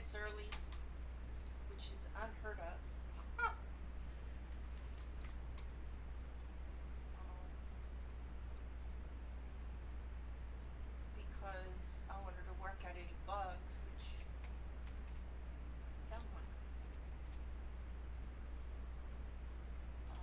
books early, which is unheard of. um, because I wanted to work out any bugs, which I found one. Um,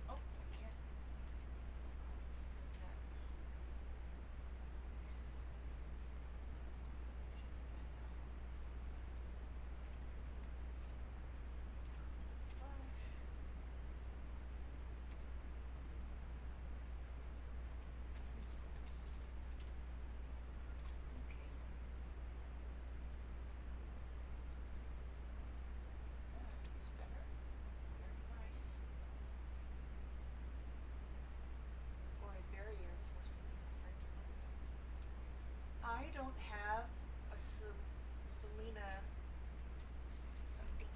oh, I can't. Is better. Very nice. For a barrier for French products. I don't have a Selena. Sorry.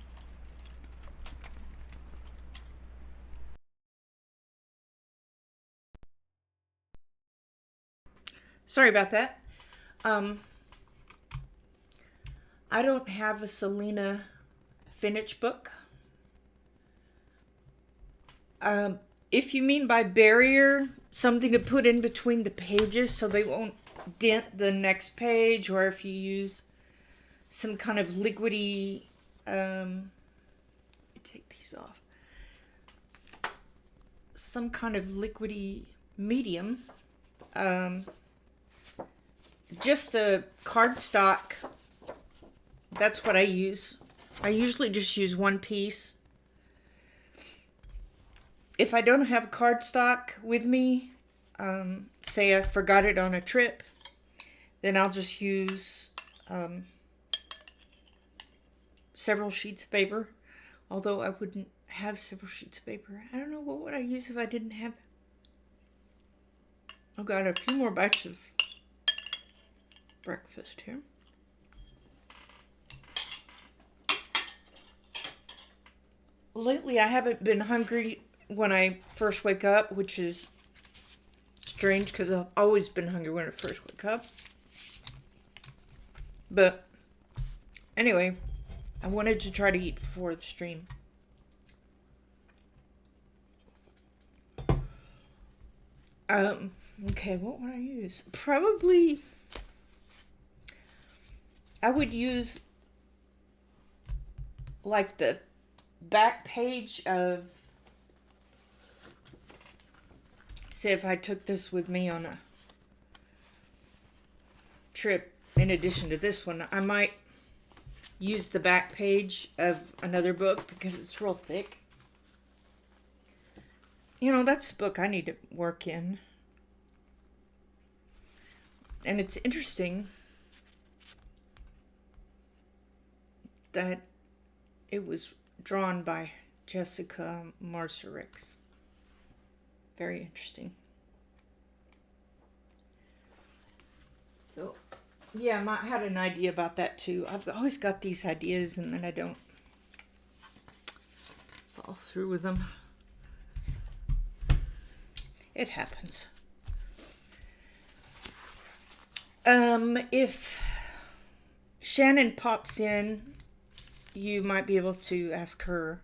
Sorry about that. Um, I don't have a Selena Finich book. If you mean by barrier, something to put in between the pages so they won't dent the next page, or if you use some kind of liquidy, let me take these off, some kind of liquidy medium, just a cardstock, that's what I use. I usually just use one piece. If I don't have cardstock with me, say I forgot it on a trip, then I'll just use several sheets of paper. Although I wouldn't have several sheets of paper. I don't know, what would I use if I didn't have... I've got a few more bites of breakfast here. Lately I haven't been hungry when I first wake up, which is strange because I've always been hungry when I first wake up. But anyway, I wanted to try to eat before the stream. Okay, what would I use? Probably I would use like the back page of, say if I took this with me on a trip in addition to this one, I might use the back page of another book because it's real thick. You know, that's the book I need to work in. And it's interesting that it was drawn by Jessica Marcerix. Very interesting. So, yeah, I had an idea about that too. I've always got these ideas and then I don't follow through with them. It happens. If Shannon pops in, you might be able to ask her.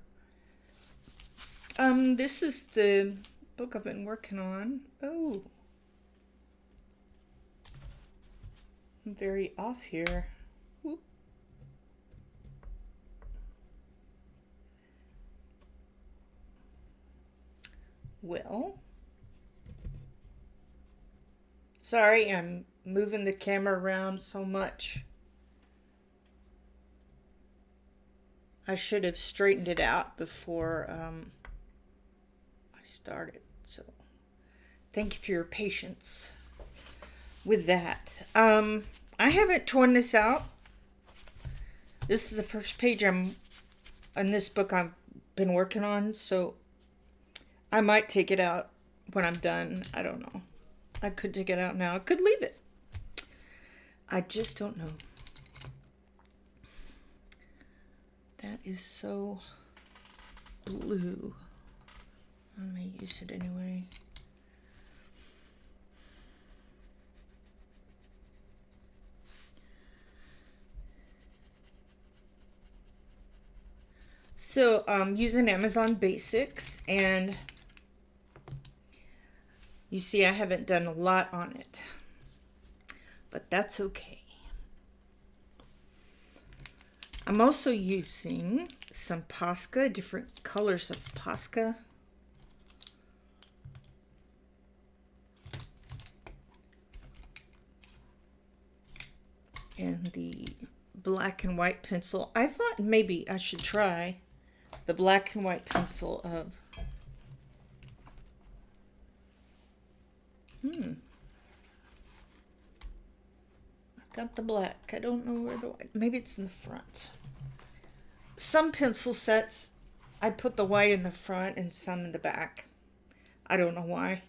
This is the book I've been working on. Oh. I'm very off here. Whoop. Well. Sorry, I'm moving the camera around so much. I should have straightened it out before I started. So, thank you for your patience with that. I haven't torn this out. This is the first page I'm in this book I've been working on, so I might take it out when I'm done. I don't know. I could take it out now. I could leave it. I just don't know. That is so blue. I may use it anyway. So I'm using Amazon Basics, and you see I haven't done a lot on it, but that's okay. I'm also using some Posca, different colors of Posca. And the black and white pencil. I thought maybe I should try the black and white pencil of I've got the black. I don't know where the white. Maybe it's in the front. Some pencil sets I put the white in the front and some in the back. I don't know why.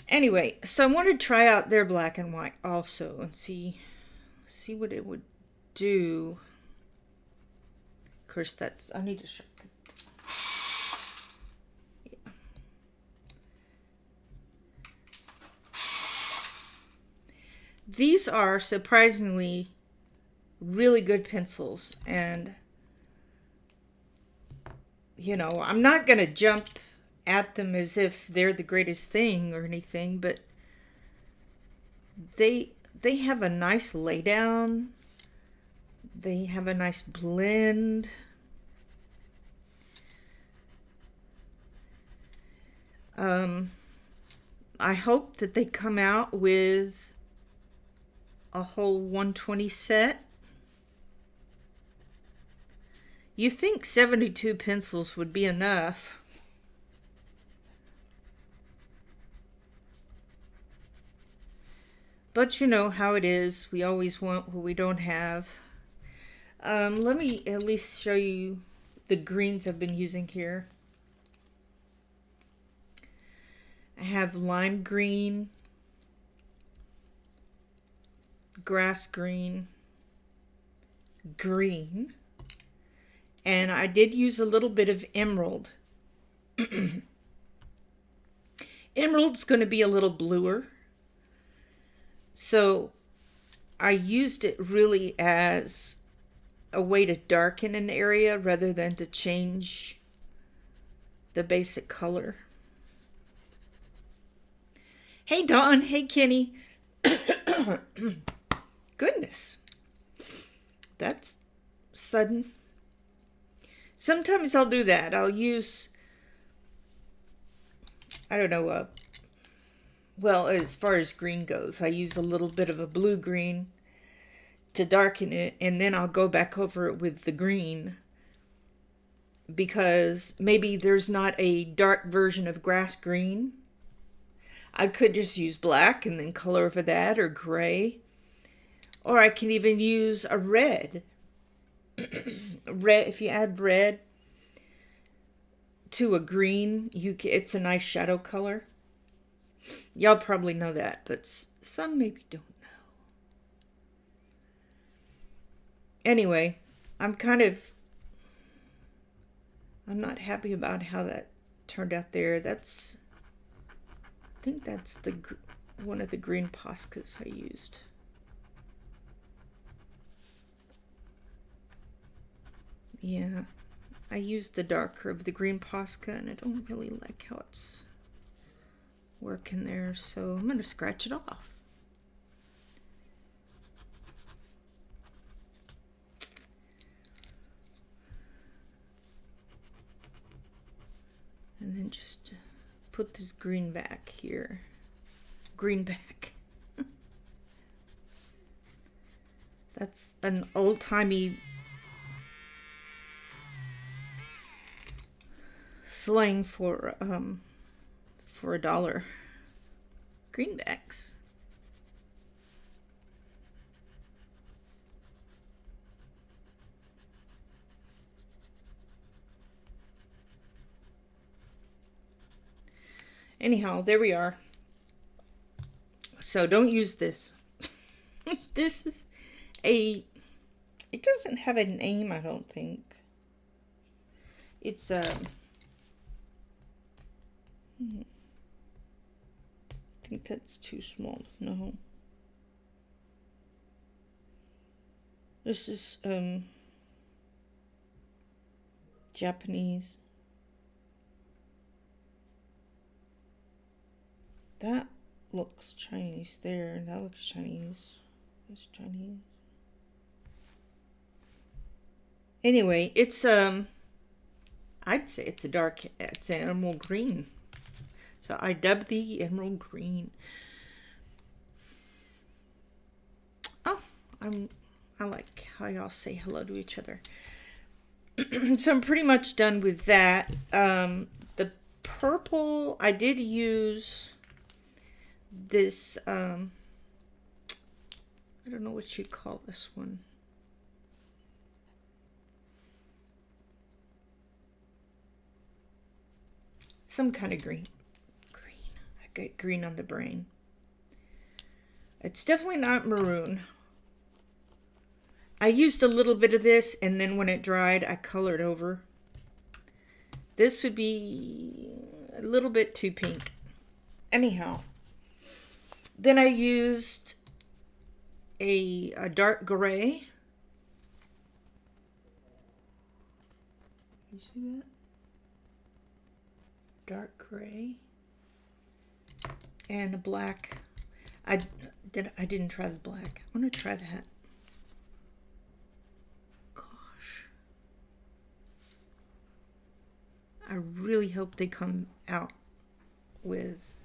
Anyway, so I want to try out their black and white also and see what it would do. Of course, I need a sharpen. Yeah. These are surprisingly really good pencils, and you know, I'm not going to jump at them as if they're the greatest thing or anything, but they have a nice laydown. They have a nice blend. I hope that they come out with a whole 120 set. You think 72 pencils would be enough. But you know how it is. We always want what we don't have. Let me at least show you the greens I've been using here. I have lime green, grass green, green, and I did use a little bit of emerald. Emerald's going to be a little bluer. So I used it really as a way to darken an area rather than to change the basic color. Hey Dawn, hey Kenny. Goodness, that's sudden. Sometimes I'll do that. I'll use, I don't know, well, as far as green goes, I use a little bit of a blue-green to darken it, and then I'll go back over it with the green because maybe there's not a dark version of grass green. I could just use black and then color over that, or gray. Or I can even use a red. Red, if you add red to a green, it's a nice shadow color. Y'all probably know that, but some maybe don't know. Anyway, I'm not happy about how that turned out there. I think that's one of the green Poscas I used. Yeah, I used the darker of the green Posca, and I don't really like how it's working there, so I'm going to scratch it off. And then just put this green back here. Green back. That's an old-timey slang for $1. Greenbacks. Anyhow, there we are. So don't use this. This is it doesn't have a name, I don't think. It's I think that's too small. No. This is Japanese. That looks Chinese there. That looks Chinese. That's Chinese. Anyway, it's I'd say it's it's an emerald green. So I dubbed the emerald green. Oh, I like how y'all say hello to each other. So I'm pretty much done with that. The purple, I did use this, I don't know what you'd call this one. Some kind of green. I got green on the brain. It's definitely not maroon. I used a little bit of this, and then when it dried, I colored over. This would be a little bit too pink. Anyhow, then I used a dark gray. You see that? Dark gray. And a black. I didn't try the black. I'm going to try that. I really hope they come out with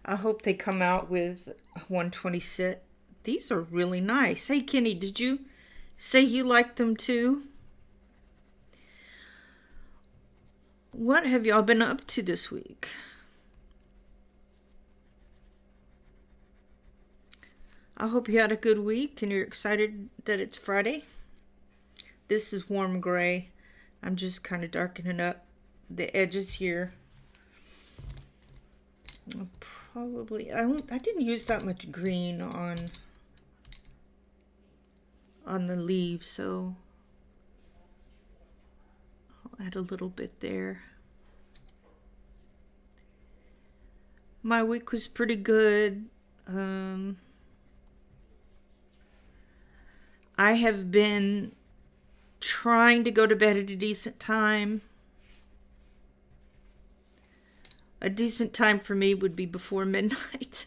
I hope they come out with 126. These are really nice. Hey Kenny, did you say you liked them too? What have y'all been up to this week? I hope you had a good week and you're excited that it's Friday. This is warm gray. I'm just kind of darkening up the edges here. I didn't use that much green on the leaves, so I'll add a little bit there. My week was pretty good. I have been trying to go to bed at a decent time. A decent time for me would be before midnight.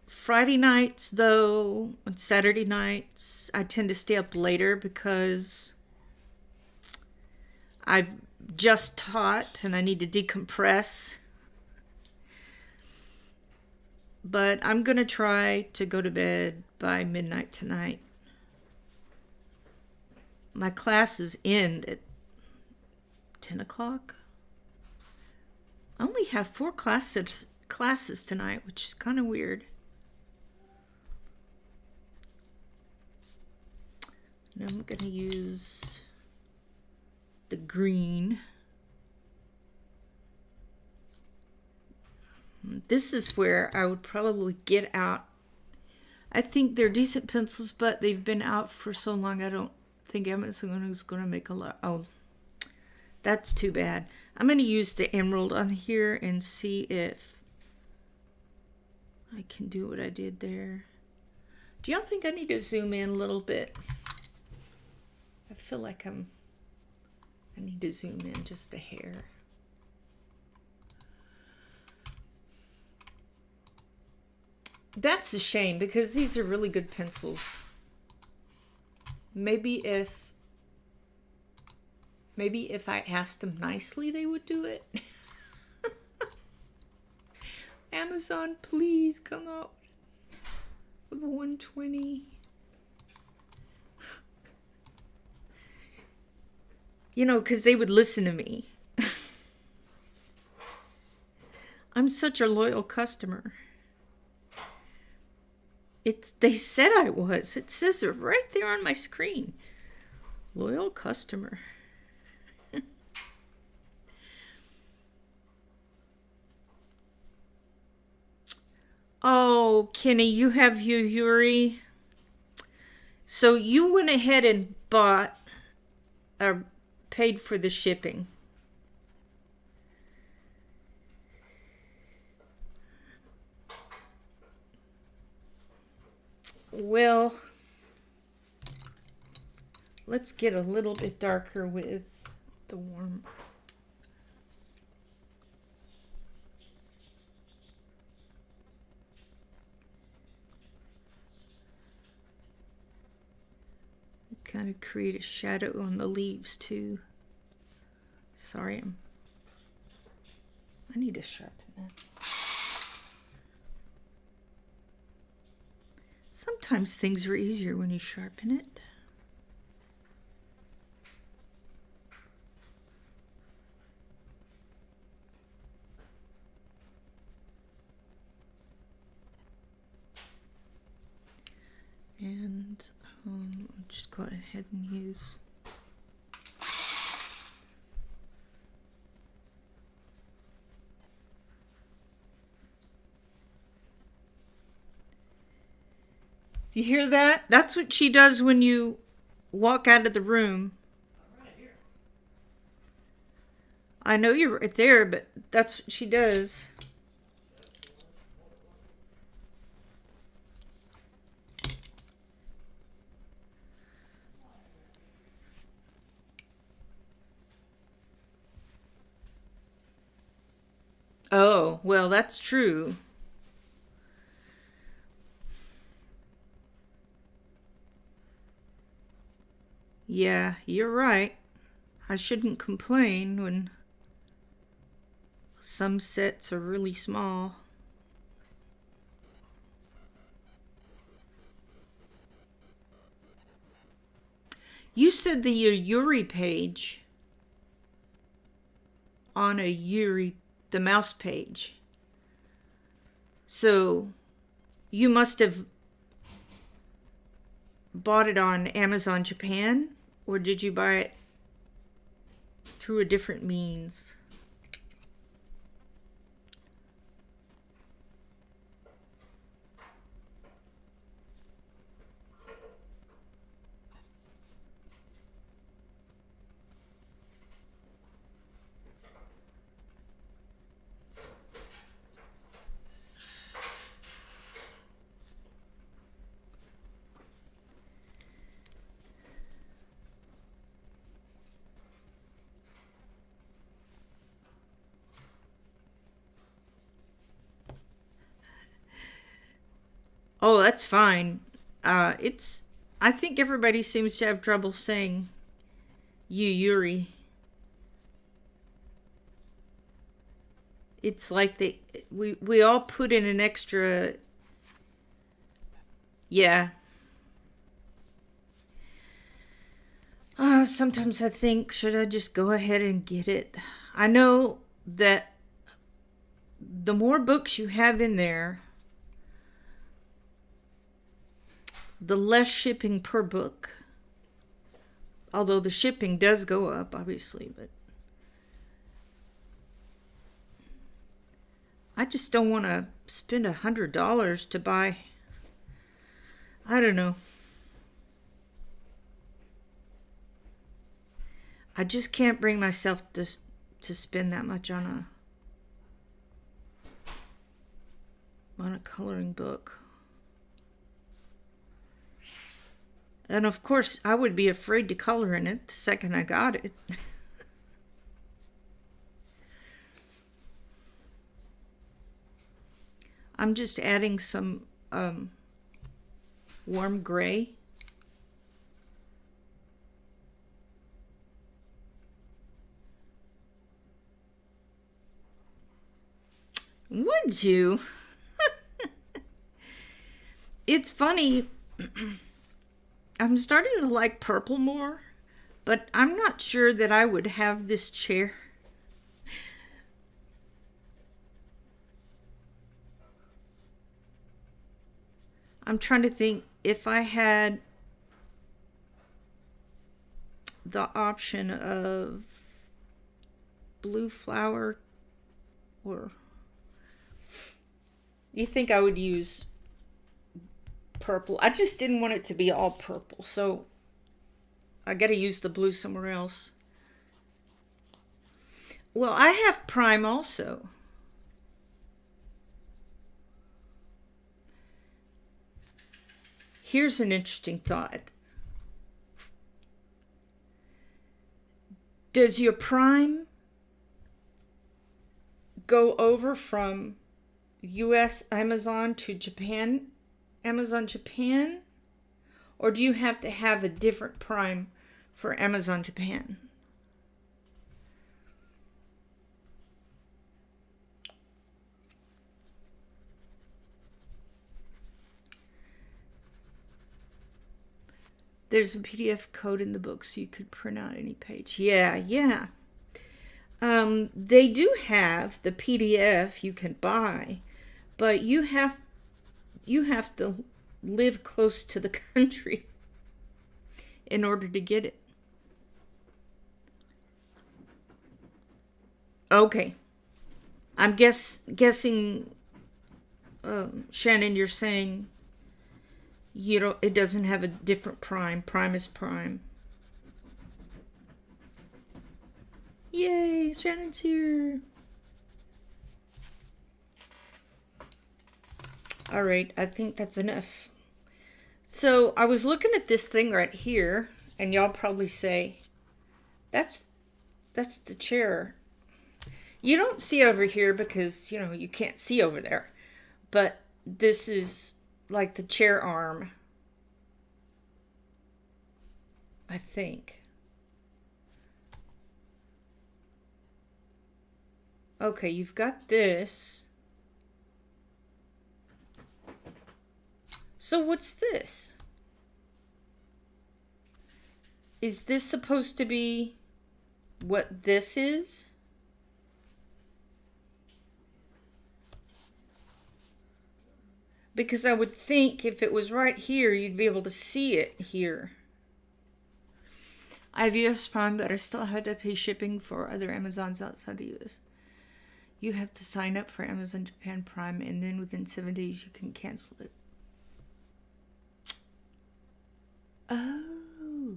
Friday nights, though, and Saturday nights, I tend to stay up later because I've just taught and I need to decompress. But I'm going to try to go to bed by midnight tonight. My classes end at 10 o'clock. I only have 4 classes tonight, which is kind of weird. And I'm going to use the green. This is where I would probably get out. I think they're decent pencils, but they've been out for so long I don't think Amazon is going to make a lot. Oh, that's too bad. I'm going to use the emerald on here and see if I can do what I did there. Do y'all think I need to zoom in a little bit? I feel like I need to zoom in just a hair. That's a shame because these are really good pencils. Maybe if I asked them nicely, they would do it. Amazon, please come out with 120. You know, because they would listen to me. I'm such a loyal customer. They said I was. It says it right there on my screen. Loyal customer. Oh, Kenny, you have your Yuri. So you went ahead and bought or paid for the shipping. Well, let's get a little bit darker with the warm. Kind of create a shadow on the leaves too. Sorry, I need to sharpen that. Sometimes things are easier when you sharpen it. And I'll just go ahead and use Do you hear that? That's what she does when you walk out of the room. I'm right here. I know you're right there, but that's what she does. Oh, well, that's true. Yeah, you're right. I shouldn't complain when some sets are really small. You said the Yuri page on a Yuri, the mouse page. So you must have bought it on Amazon Japan, or did you buy it through a different means? Oh, that's fine. I think everybody seems to have trouble saying Yuri. It's like we all put in an extra. Yeah. Sometimes I think, should I just go ahead and get it? I know that the more books you have in there, the less shipping per book. Although the shipping does go up, obviously, but I just don't want to spend $100 to buy, I don't know. I just can't bring myself to spend that much on a coloring book. And of course, I would be afraid to color in it the second I got it. I'm just adding some warm gray. Would you? It's funny. I'm starting to like purple more, but I'm not sure that I would have this chair. I'm trying to think if I had the option of blue flower, or you think I would use purple. I just didn't want it to be all purple, so I gotta use the blue somewhere else. Well, I have prime also. Here's an interesting thought. Does your prime go over from US Amazon to Japan, Amazon Japan? Or do you have to have a different prime for Amazon Japan? There's a PDF code in the book so you could print out any page. Yeah. They do have the PDF you can buy, but you have to live close to the country in order to get it. Okay. I'm guessing, Shannon, you're saying it doesn't have a different prime. Prime is prime. Yay, Shannon's here. All right, I think that's enough. So I was looking at this thing right here, and y'all probably say, that's the chair. You don't see over here because, you can't see over there. But this is like the chair arm, I think. Okay, you've got this. So what's this? Is this supposed to be what this is? Because I would think if it was right here, you'd be able to see it here. I have US Prime, but I still had to pay shipping for other Amazons outside the US. You have to sign up for Amazon Japan Prime, and then within 7 days you can cancel it. Oh.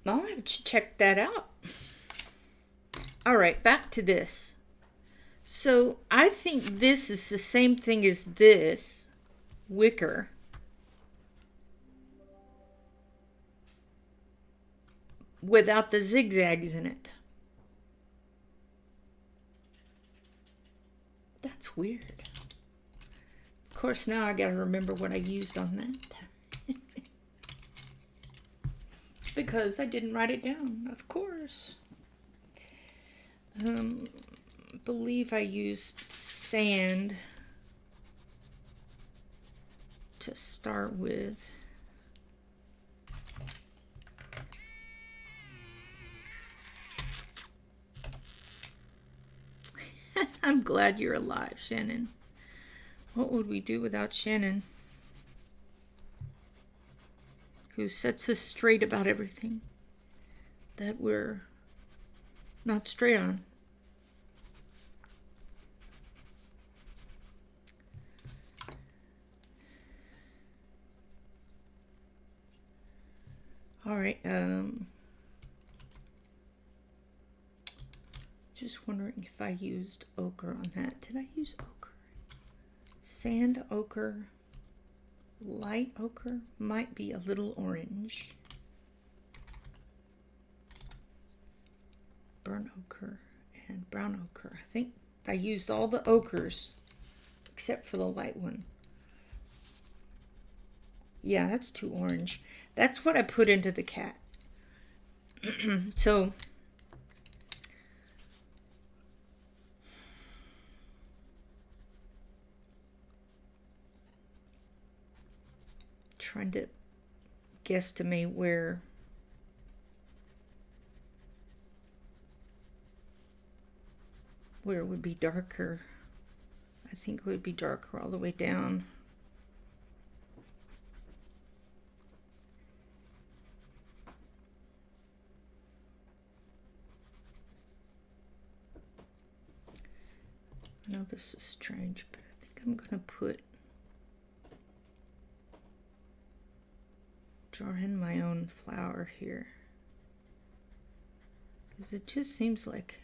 I'll have to check that out. All right, back to this. So I think this is the same thing as this wicker. Without the zigzags in it. That's weird. Of course, now I gotta remember what I used on that. Because I didn't write it down, of course. Believe I used sand to start with. I'm glad you're alive, Shannon. What would we do without Shannon? Who sets us straight about everything that we're not straight on. All right, just wondering if I used ochre on that. Did I use ochre? Sand ochre, light ochre, might be a little orange. Burnt ochre and brown ochre. I think I used all the ochres except for the light one. Yeah, that's too orange. That's what I put into the cat. So trying to guesstimate where it would be darker. I think it would be darker all the way down. I know this is strange, but I think I'm gonna draw in my own flower here, because it just seems like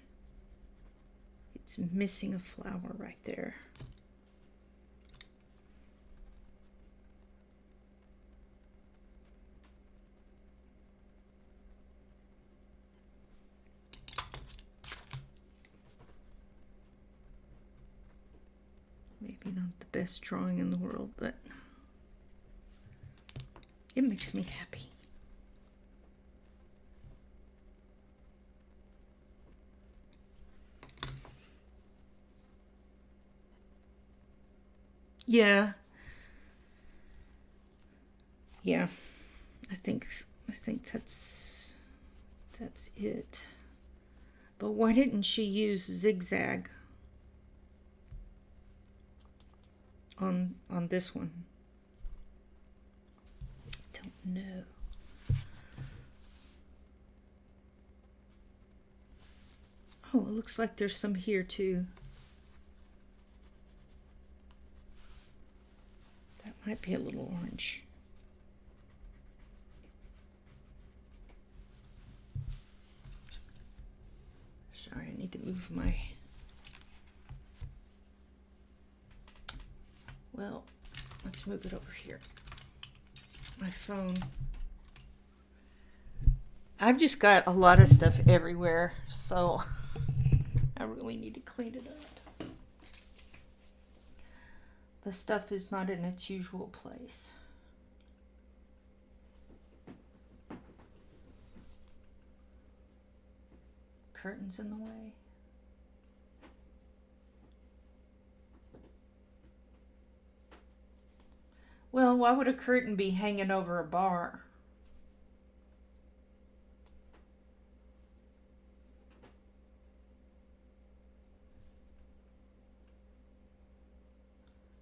it's missing a flower right there. Maybe not the best drawing in the world, but it makes me happy. Yeah. I think that's it. But why didn't she use zigzag on this one? Don't know. Oh, it looks like there's some here too. That might be a little orange. Sorry, I need to move my... Well, let's move it over here. My phone. I've just got a lot of stuff everywhere, so I really need to clean it up. The stuff is not in its usual place. Curtains in the way. Well, why would a curtain be hanging over a bar?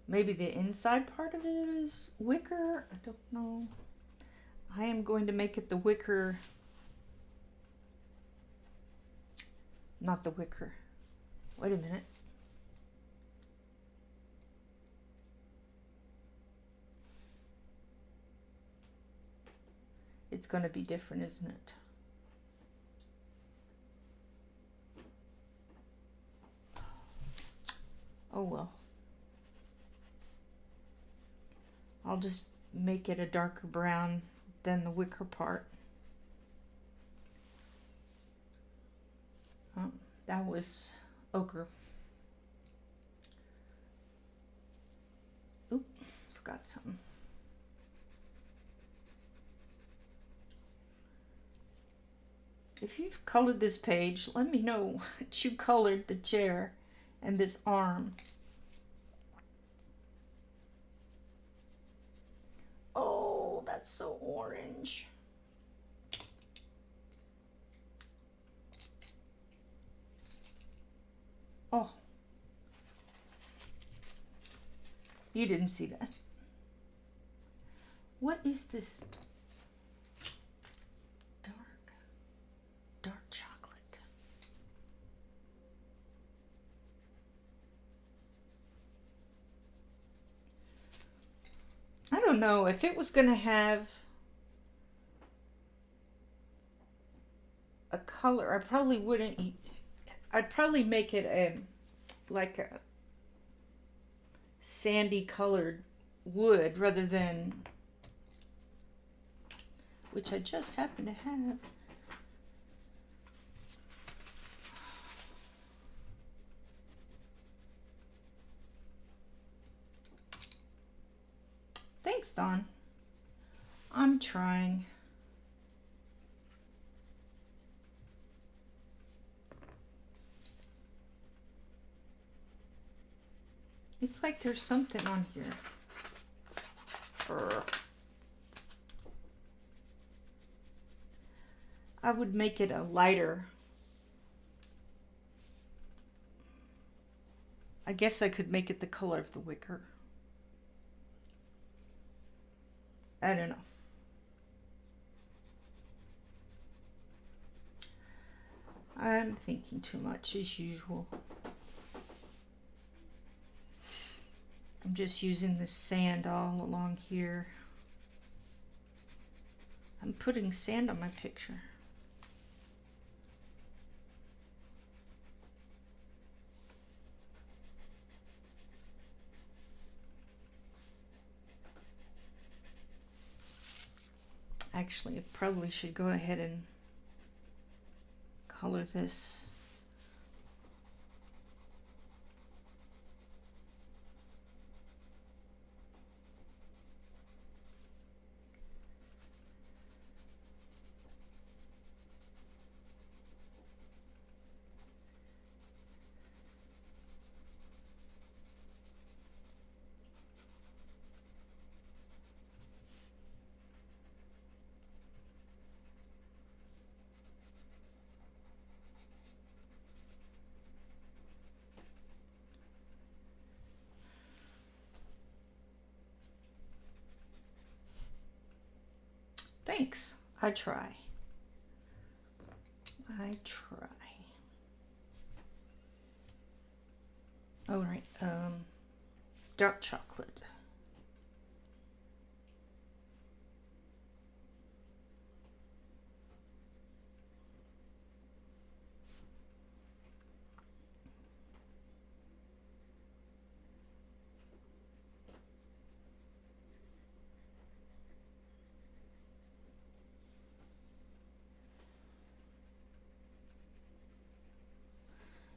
Maybe the inside part of it is wicker? I don't know. I am going to make it the wicker. Not the wicker. Wait a minute. It's going to be different, isn't it? Oh well. I'll just make it a darker brown than the wicker part. Oh, that was ochre. Oop, forgot something. If you've colored this page, let me know what you colored the chair and this arm. Oh, that's so orange. Oh, you didn't see that. What is this? Dark chocolate. I don't know if it was going to have a color. I probably wouldn't eat. I'd probably make it like a sandy colored wood rather than, which I just happen to have. Thanks, Dawn. I'm trying. It's like there's something on here. I would make it a lighter. I guess I could make it the color of the wicker. I don't know. I'm thinking too much as usual. I'm just using the sand all along here. I'm putting sand on my picture. Actually, I probably should go ahead and color this. Thanks. I try. All right. Dark chocolate.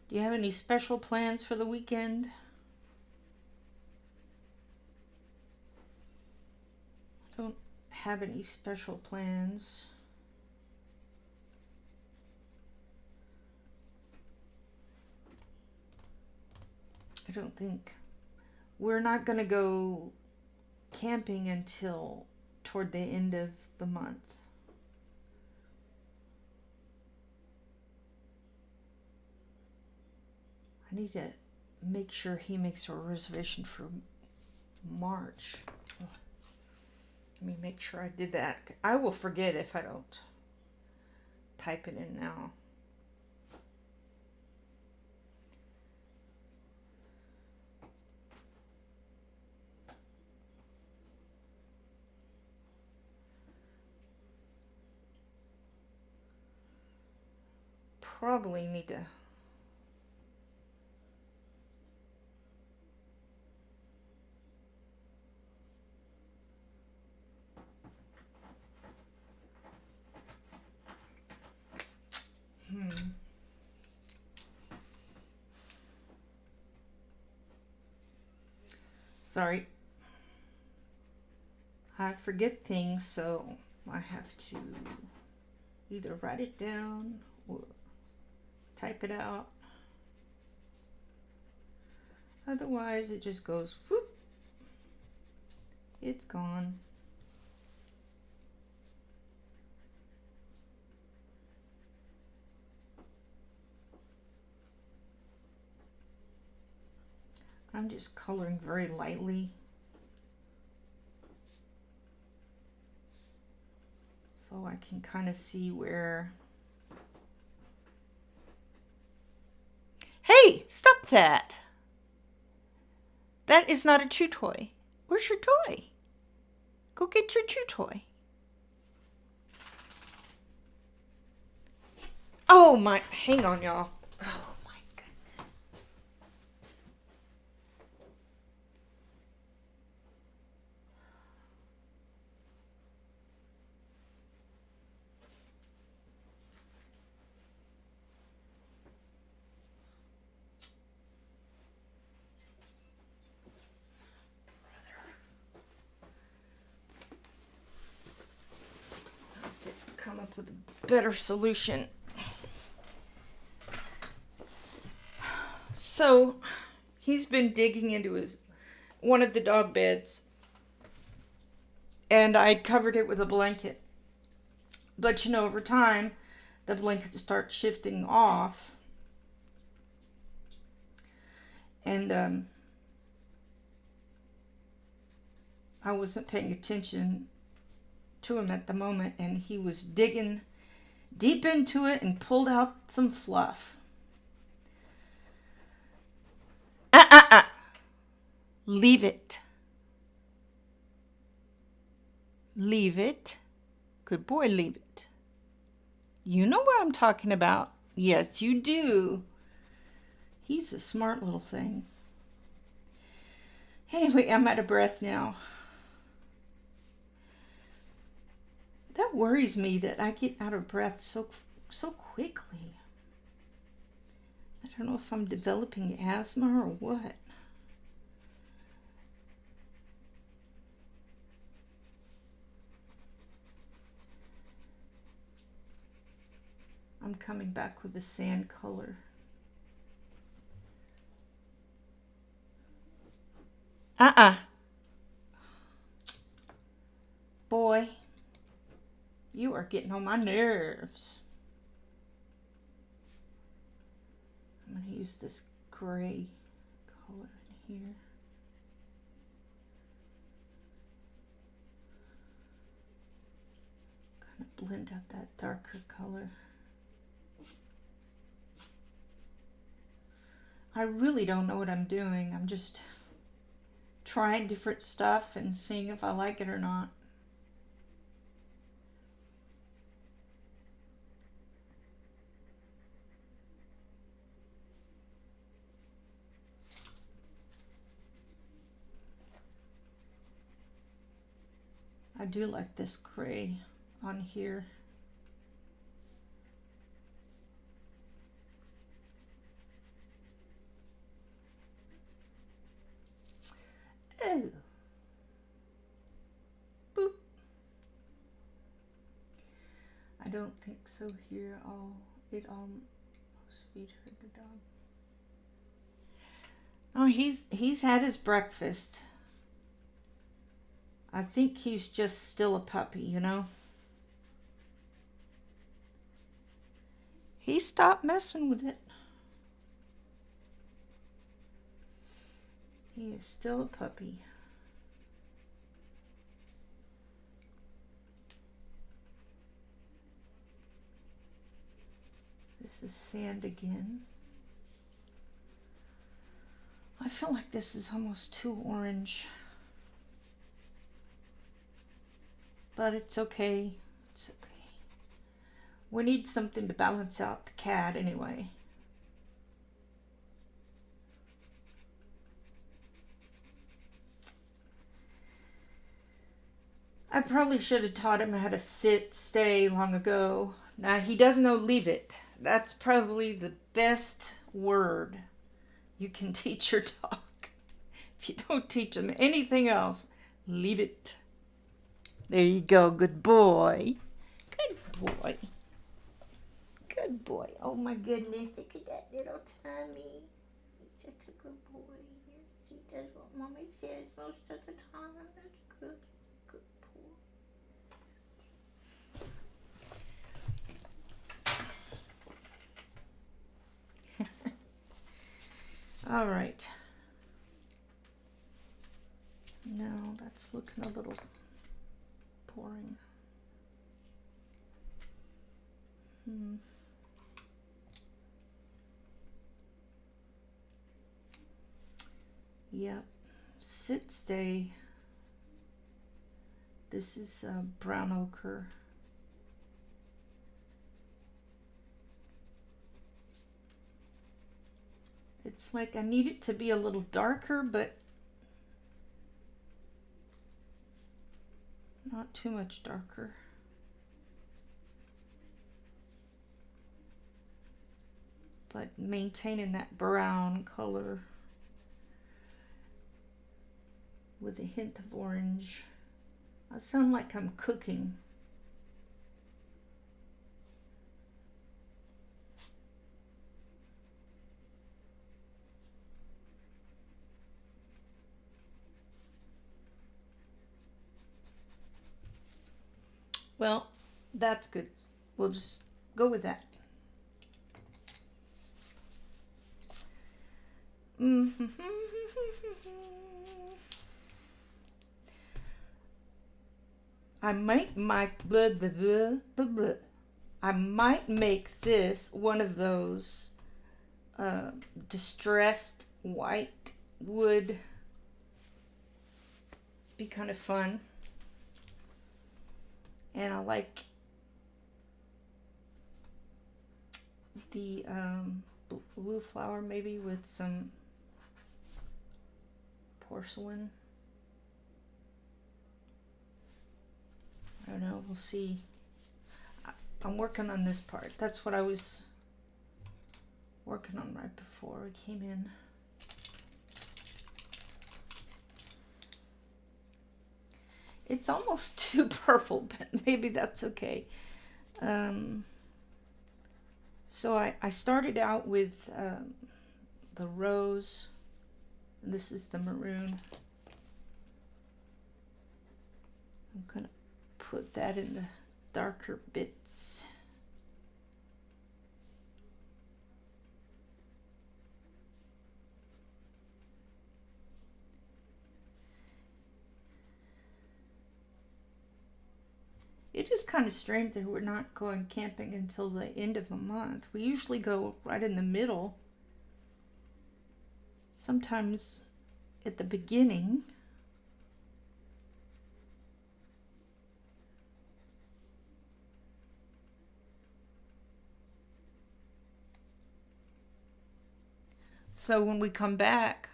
Do you have any special plans for the weekend? I don't have any special plans. I don't think. We're not going to go camping until toward the end of the month. I need to make sure he makes a reservation for March. Let me make sure I did that. I will forget if I don't type it in now. Probably need to Sorry. I forget things, so I have to either write it down or type it out. Otherwise, it just goes whoop. It's gone. I'm just coloring very lightly. So I can kind of see where... Hey, stop that! That is not a chew toy. Where's your toy? Go get your chew toy. Oh my, hang on y'all. Oh my goodness. I have to come up with a better solution. So he's been digging into one of the dog beds, and I covered it with a blanket. But you know, over time, the blanket starts shifting off. And I wasn't paying attention to him at the moment, and he was digging deep into it and pulled out some fluff. Leave it. Leave it. Good boy, leave it. You know what I'm talking about. Yes, you do. He's a smart little thing. Anyway, I'm out of breath now. That worries me that I get out of breath so quickly. I don't know if I'm developing asthma or what. I'm coming back with the sand color. Boy, you are getting on my nerves. I'm going to use this gray color in here. Kind of blend out that darker color. I really don't know what I'm doing. I'm just trying different stuff and seeing if I like it or not. I do like this gray on here. Oh. Boop. I don't think so here. It almost feed her the dog. Oh, he's had his breakfast. I think he's just still a puppy, you know. He stopped messing with it. He is still a puppy. This is sand again. I feel like this is almost too orange. But it's okay. It's okay. We need something to balance out the cat anyway. I probably should have taught him how to sit, stay long ago. Now, he doesn't know leave it. That's probably the best word you can teach your dog. If you don't teach him anything else, leave it. There you go. Good boy. Good boy. Good boy. Oh my goodness. Look at that little tummy. He's such a good boy. Yes, he does what Mommy says most of the time. That's good. Good boy. All right. No, that's looking a little boring. Yep. Sit, stay. This is brown ochre. It's like I need it to be a little darker, but not too much darker. But maintaining that brown color with a hint of orange. I sound like I'm cooking. Well, that's good. We'll just Go with that. I might I might make this one of those distressed white wood. Be kind of fun. And I like the blue flower maybe with some porcelain. I don't know, we'll see. I'm working on this part. That's what I was working on right before we came in. It's almost too purple, but maybe that's okay. So I started out with the rose. This is the maroon. I'm gonna put that in the darker bits. It is kind of strange that we're not going camping until the end of the month. We usually go right in the middle. Sometimes at the beginning. So when we come back,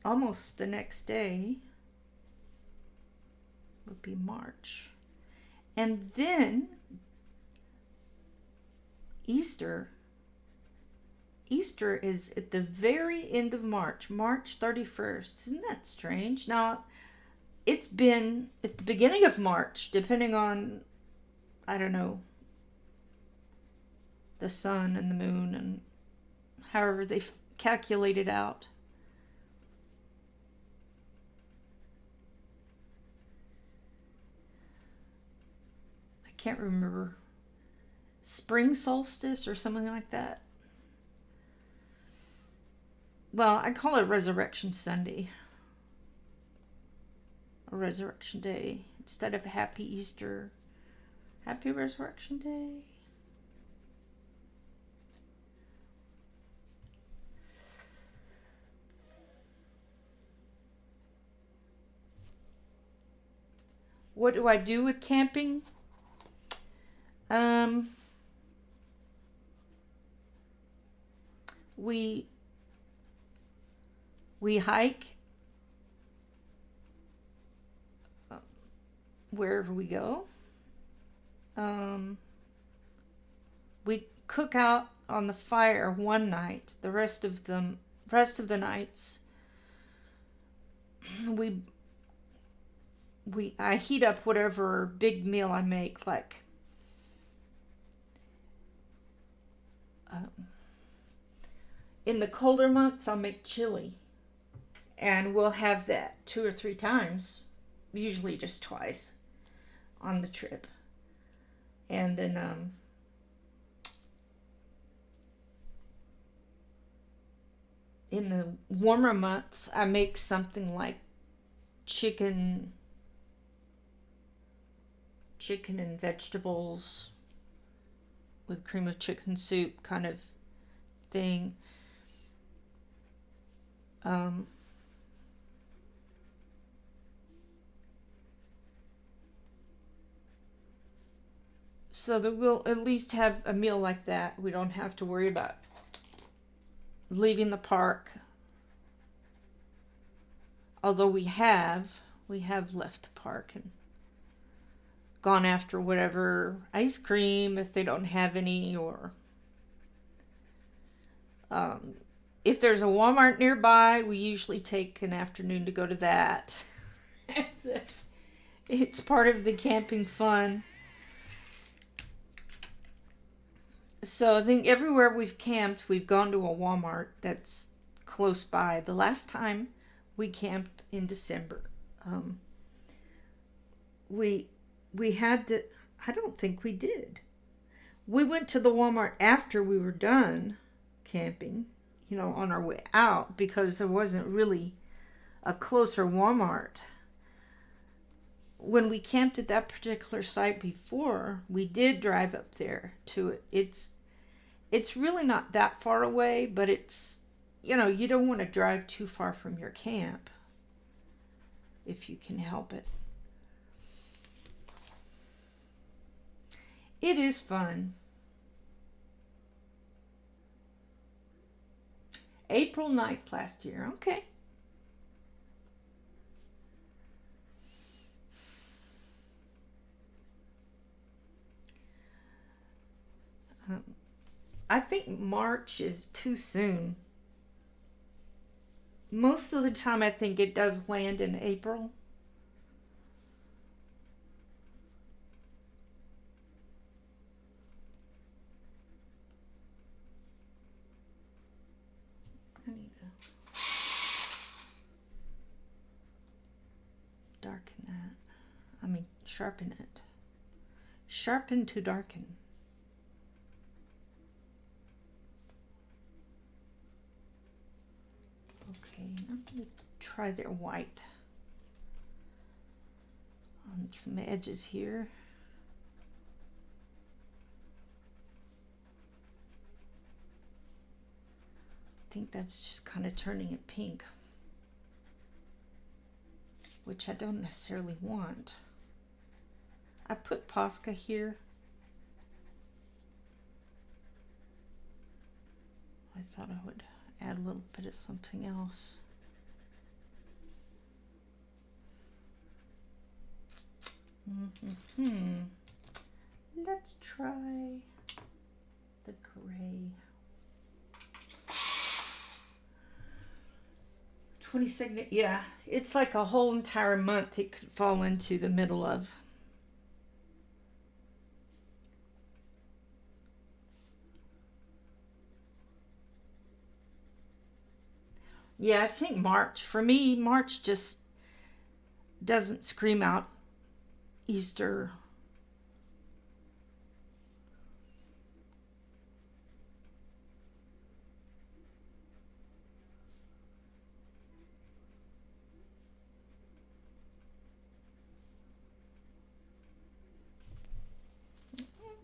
almost the next day would be March. And then Easter is at the very end of March, March 31st. Isn't that strange? Now, it's been at the beginning of March, depending on, I don't know, the sun and the moon and however they calculate it out. I can't remember. Spring solstice or something like that. Well, I call it Resurrection Sunday. Or Resurrection Day. Instead of Happy Easter. Happy Resurrection Day. What do I do with camping? We hike wherever we go. We cook out on the fire one night. The rest of the nights I heat up whatever big meal I make, like in the colder months I'll make chili, and we'll have that 2 or 3 times, usually just twice on the trip. And then in the warmer months I make something like chicken and vegetables with cream of chicken soup kind of thing. So that we'll at least have a meal like that. We don't have to worry about leaving the park. Although we have left the park and gone after whatever ice cream if they don't have any, or if there's a Walmart nearby, we usually take an afternoon to go to that. As if it's part of the camping fun. So I think everywhere we've camped, we've gone to a Walmart that's close by. The last time we camped in December, Um, we we had to. I don't think we did. We went to the Walmart after we were done camping, on our way out because there wasn't really a closer Walmart. When we camped at that particular site before, we did drive up there to it. It's really not that far away, but it's, you don't want to drive too far from your camp if you can help it. It is fun. April 9th last year. Okay. I think March is too soon. Most of the time, I think it does land in April. I need to darken that. Sharpen it. Sharpen to darken. Okay, I'm going to try their white on some edges here. I think that's just kind of turning it pink, which I don't necessarily want. I put Posca here. I thought I would add a little bit of something else. Let's try the gray. 22nd, yeah, it's like a whole entire month it could fall into the middle of. Yeah, I think March. For me, March just doesn't scream out Easter.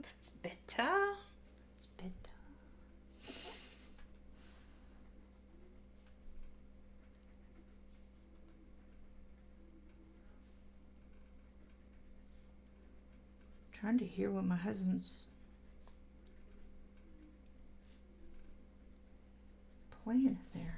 That's better. That's better. Trying to hear what my husband's playing there.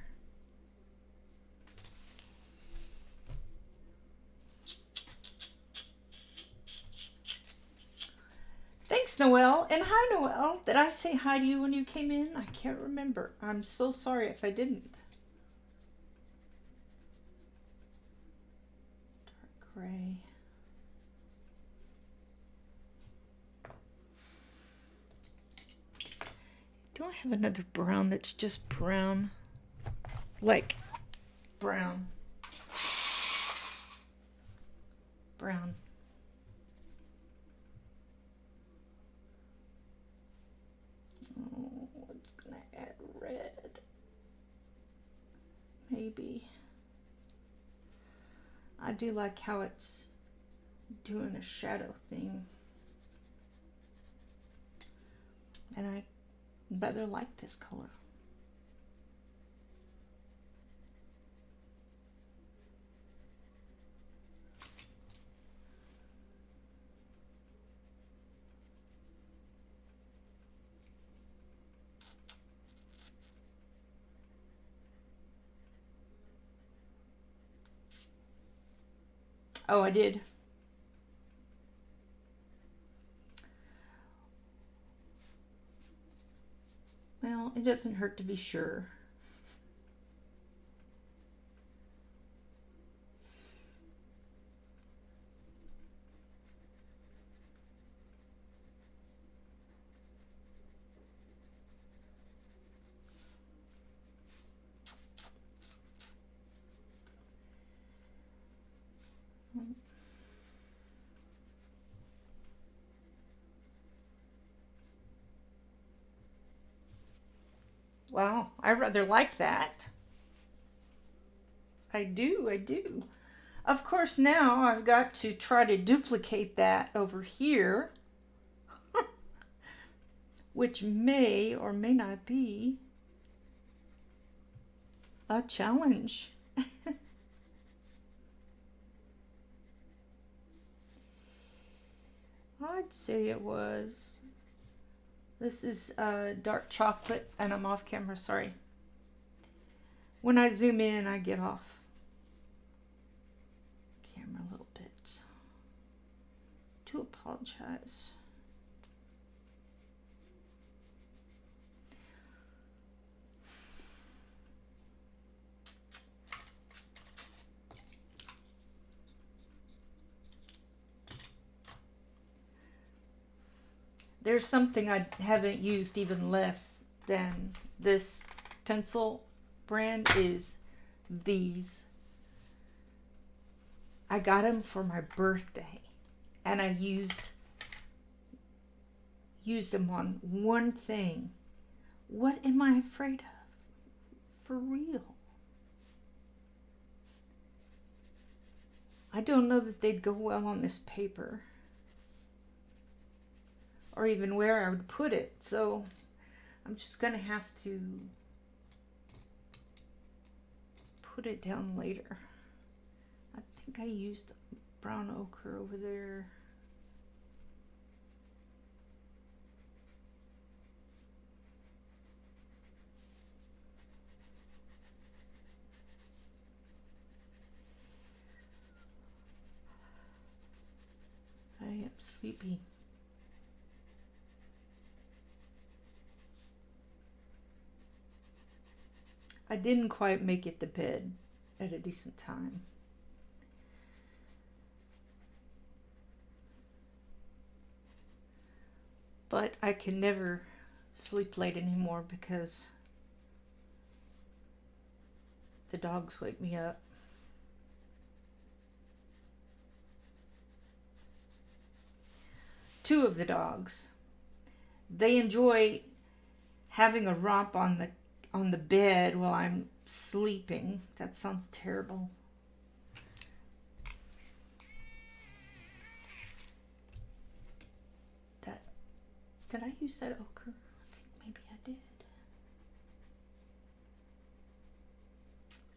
Thanks, Noelle. And hi, Noelle. Did I say hi to you when you came in? I can't remember. I'm so sorry if I didn't. Dark gray. Do I have another brown that's just brown? Like brown. Brown. Oh, it's gonna add red. Maybe. I do like how it's doing a shadow thing. And I rather like this color. Oh, I did. Well, it doesn't hurt to be sure. Wow, I rather like that. I do, I do. Of course, now I've got to try to duplicate that over here, which may or may not be a challenge. I'd say it was. This is dark chocolate, and I'm off camera, sorry. When I zoom in, I get off camera a little bit. Do apologize. There's something I haven't used even less than this pencil brand is these. I got them for my birthday, and I used them on one thing. What am I afraid of? For real. I don't know that they'd go well on this paper, or even where I would put it, so I'm just gonna have to put it down later. I think I used brown ochre over there. I am sleepy. I didn't quite make it to bed at a decent time. But I can never sleep late anymore because the dogs wake me up. Two of the dogs, they enjoy having a romp on the bed while I'm sleeping. That sounds terrible. Did I use that ochre? I think maybe I did.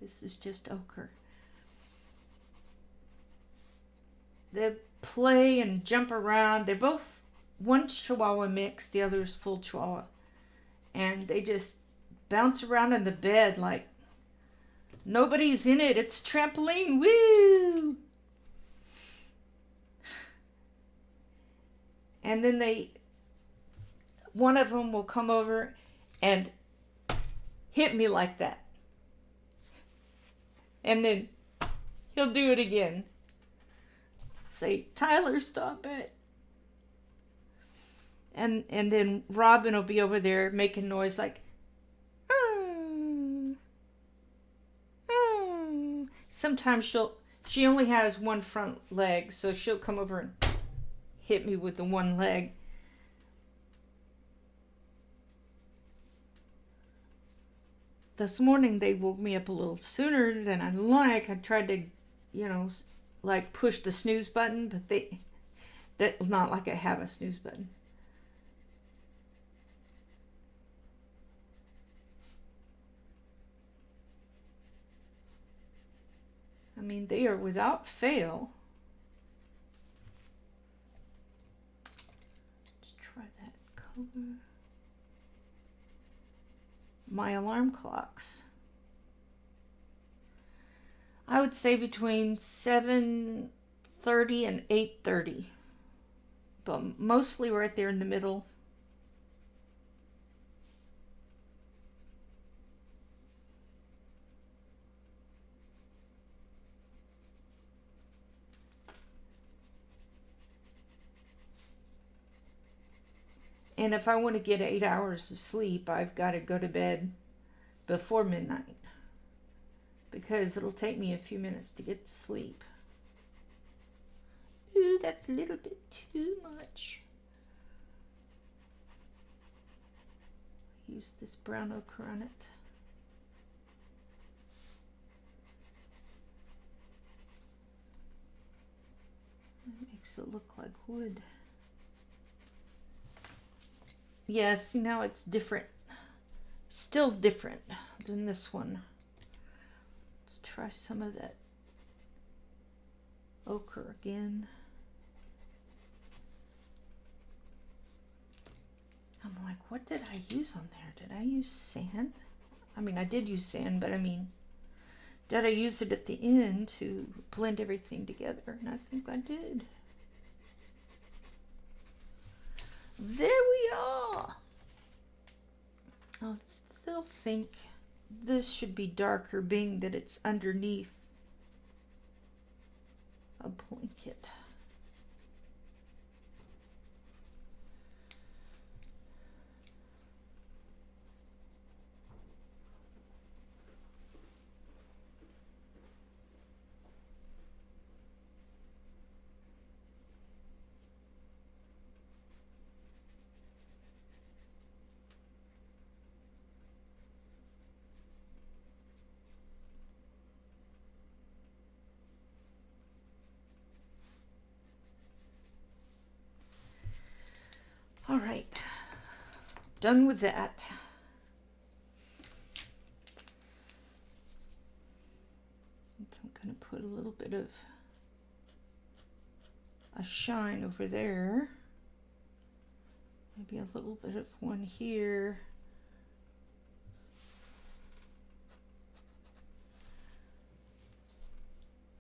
This is just ochre. They play and jump around. They're both, one's Chihuahua mix, the other is full Chihuahua. And they just bounce around in the bed like nobody's in it. It's trampoline. Woo! And then one of them will come over and hit me like that. And then he'll do it again. Say, Tyler, stop it. And then Robin will be over there making noise like, Sometimes she only has one front leg, so she'll come over and hit me with the one leg. This morning they woke me up a little sooner than I'd like. I tried to, like push the snooze button, but that's not like I have a snooze button. I mean, they are without fail. Let's try that color. My alarm clocks. I would say between 7:30 and 8:30, but mostly right there in the middle. And if I want to get 8 hours of sleep, I've got to go to bed before midnight, because it'll take me a few minutes to get to sleep. that's a little bit too much. Use this brown ochre on it. It makes it look like wood. Yeah, see, now it's different. Still different than this one. Let's try some of that ochre again. I'm like, what did I use on there? Did I use sand? I mean, I did use sand, but I mean, did I use it at the end to blend everything together? And I think I did. There we are. I still think this should be darker, being that it's underneath a blanket. All right, done with that. I'm going to put a little bit of a shine over there. Maybe a little bit of one here.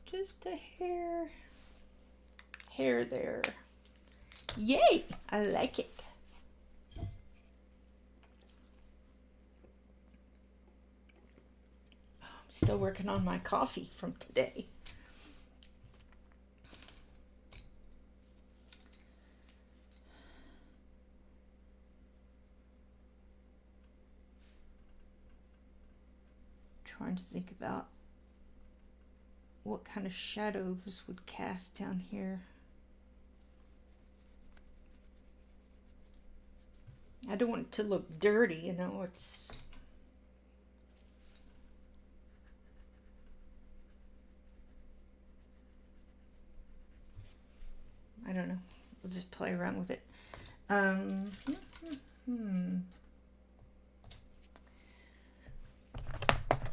Just a hair there. Yay! I like it. I'm still working on my coffee from today. Trying to think about what kind of shadow this would cast down here. I don't want it to look dirty, you know, it's... I don't know. We'll just play around with it.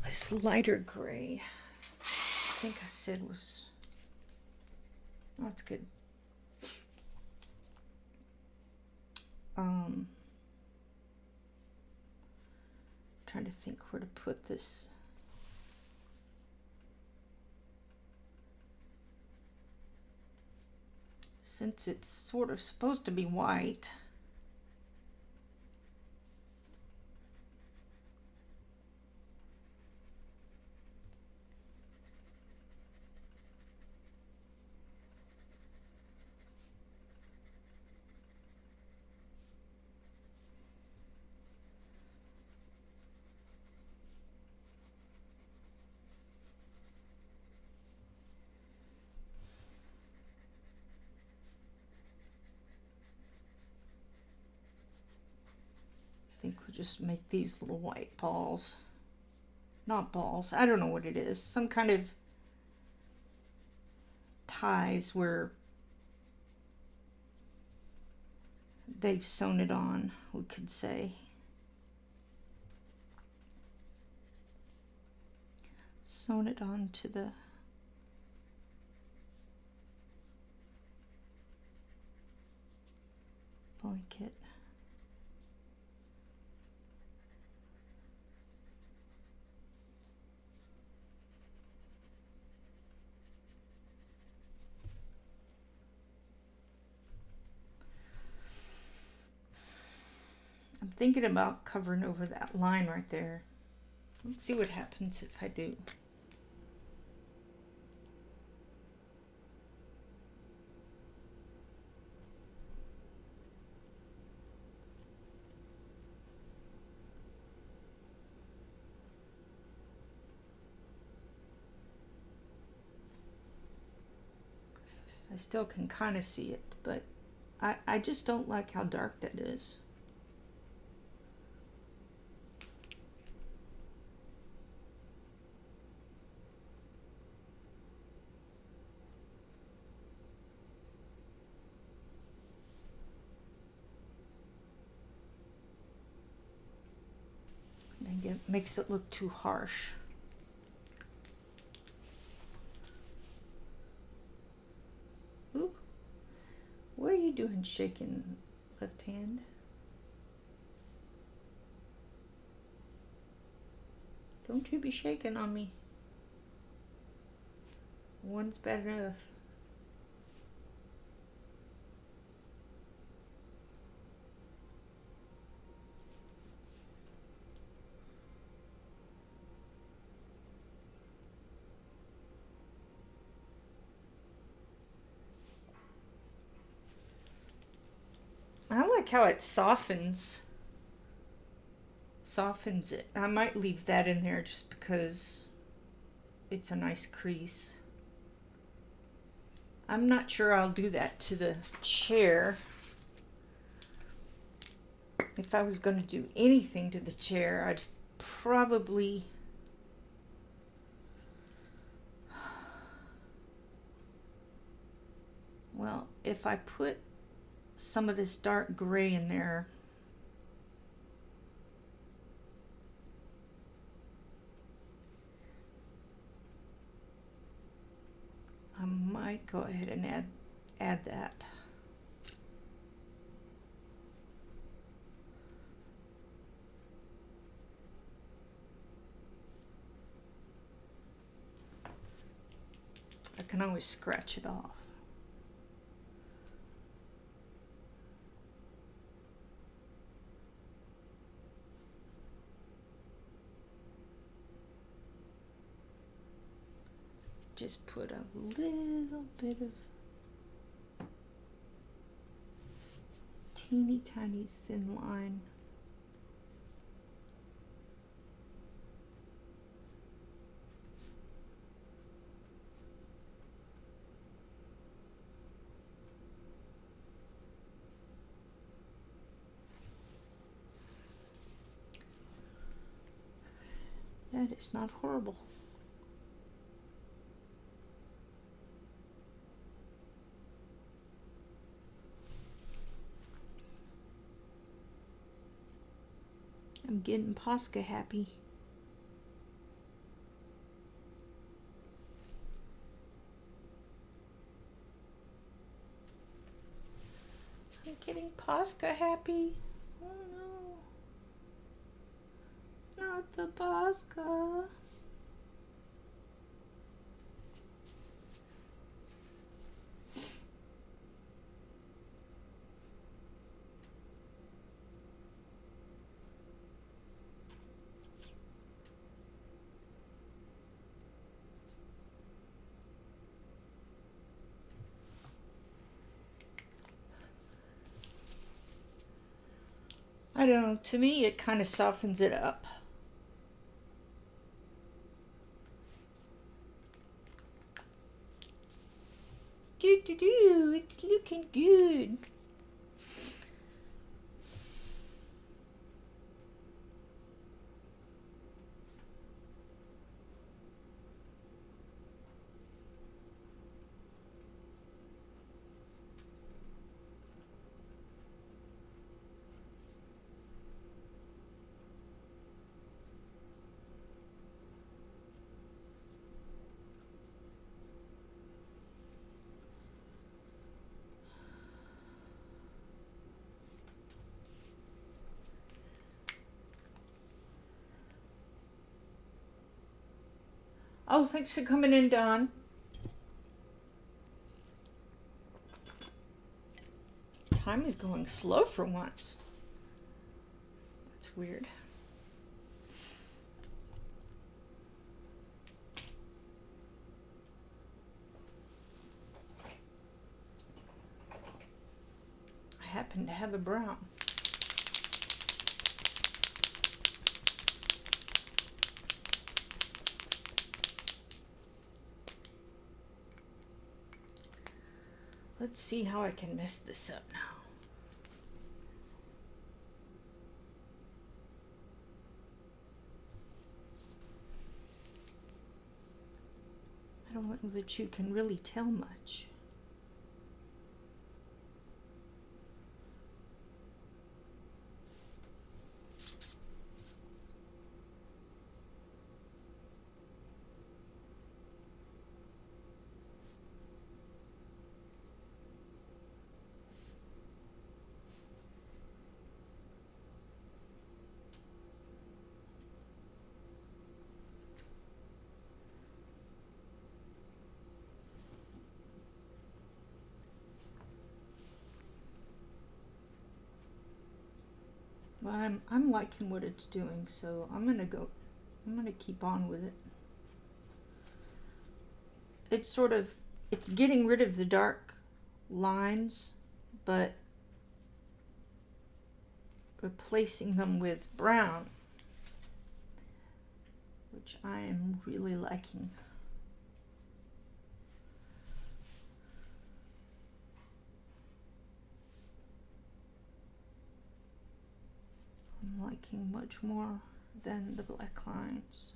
This lighter gray, I think I said was... Oh, that's good. Trying to think where to put this. Since it's sort of supposed to be white. I think we'll just make these little white balls. Not balls, I don't know what it is. Some kind of ties where they've sewn it on, we could say. Sewn it onto the blanket. I'm thinking about covering over that line right there. Let's see what happens if I do. I still can kind of see it, but I just don't like how dark that is. I think it makes it look too harsh. Ooh, what are you doing shaking left hand? Don't you be shaking on me. One's bad enough. I like how it softens it. I might leave that in there just because it's a nice crease. I'm not sure I'll do that to the chair. If I was going to do anything to the chair, I'd probably well, if I put some of this dark gray in there, I might go ahead and add that. I can always scratch it off. Just put a little bit of teeny tiny thin line. That is not horrible. I'm getting Posca happy. I'm getting Posca happy. Oh no. Not the Posca. I don't know, to me it kind of softens it up. It's looking good. Oh, thanks for coming in, Dawn. Time is going slow for once. That's weird. I happen to have a brown. Let's see how I can mess this up now. I don't know that you can really tell much. Well, I'm liking what it's doing, so I'm gonna keep on with it. It's getting rid of the dark lines, but replacing them with brown, which I am really liking. I'm liking much more than the black lines.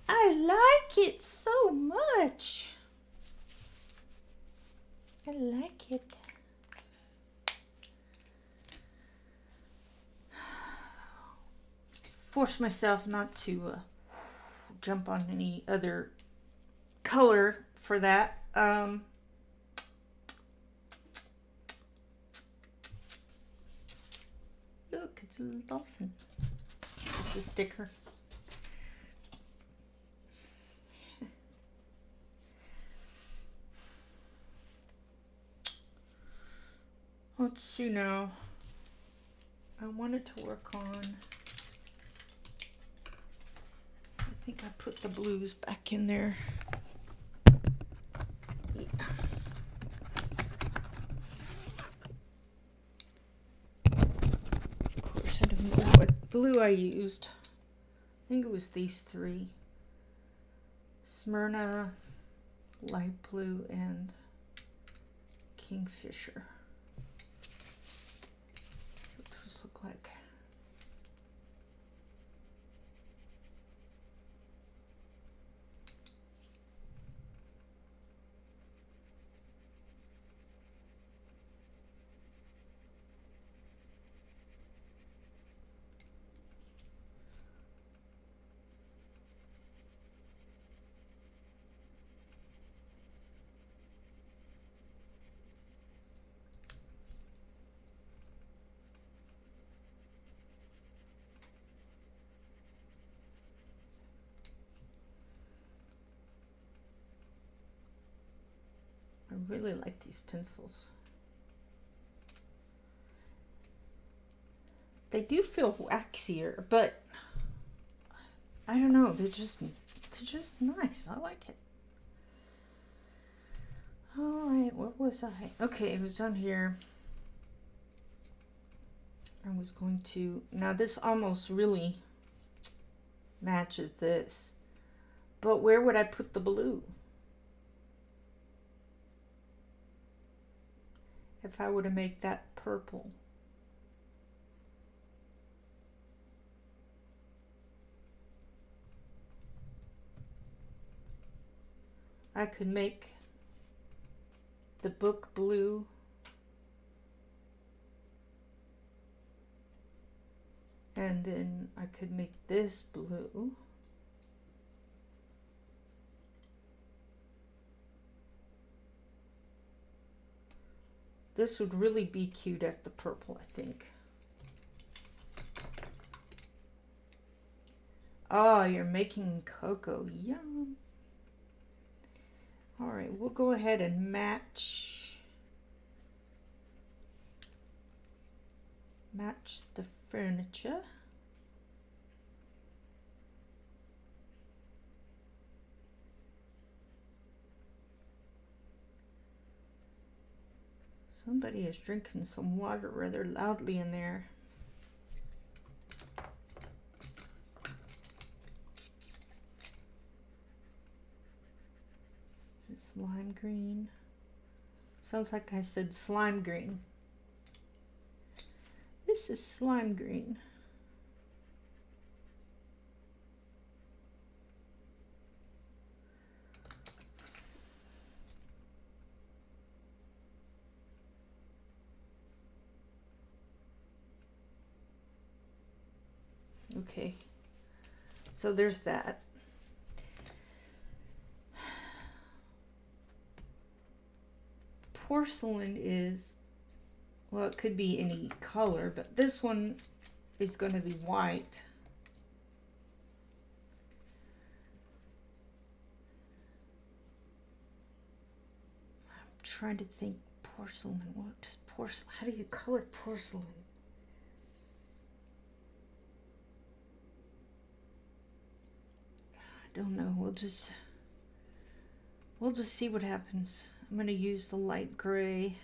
I like it so much. I like it. Force myself not to jump on any other color for that. Look, it's a little dolphin. Just a sticker. Let's see now. I wanted to work on, I think I put the blues back in there. Yeah. Of course, I don't know what blue I used. I think it was these three. Smyrna, light blue, and Kingfisher. See what those look like. I really like these pencils. They do feel waxier, but I don't know, they're just nice. I like it. All right, where was I? Okay, it was down here. I was going to, now this almost really matches this, but where would I put the blue? If I were to make that purple. I could make the book blue. And then I could make this blue. This would really be cute as the purple, I think. Oh, you're making cocoa. Yum. All right, we'll go ahead and match match the furniture. Somebody is drinking some water rather loudly in there. Is it lime green? Sounds like I said slime green. This is slime green. Okay, so there's that. Porcelain is, well, it could be any color, but this one is going to be white. I'm trying to think porcelain. What does porcelain, how do you color porcelain? I don't know. We'll just see what happens. I'm going to use the light gray.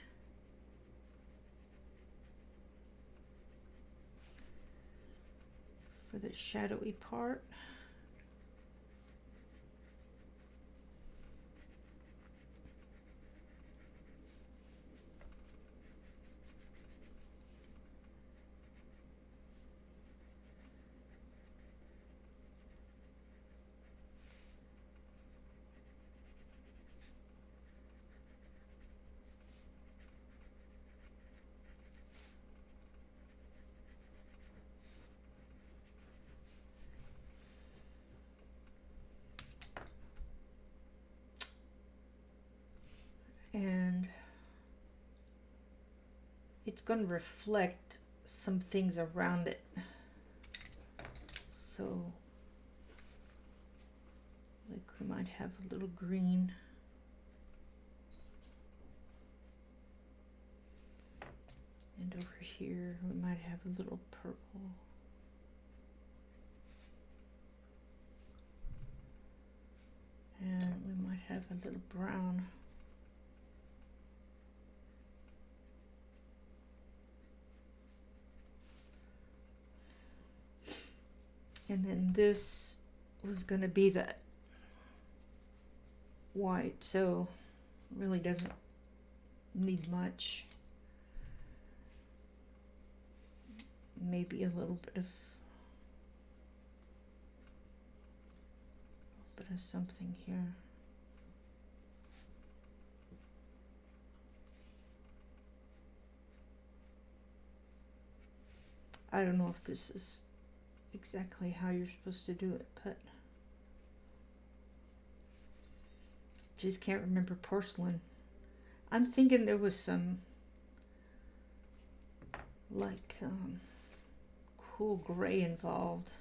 For the shadowy part. And it's going to reflect some things around it. So, like we might have a little green. And over here we might have a little purple. And we might have a little brown. And then this was going to be that white, so really doesn't need much. Maybe a little bit of something here. I don't know if this is exactly how you're supposed to do it, but just can't remember porcelain. I'm thinking there was some like cool gray involved.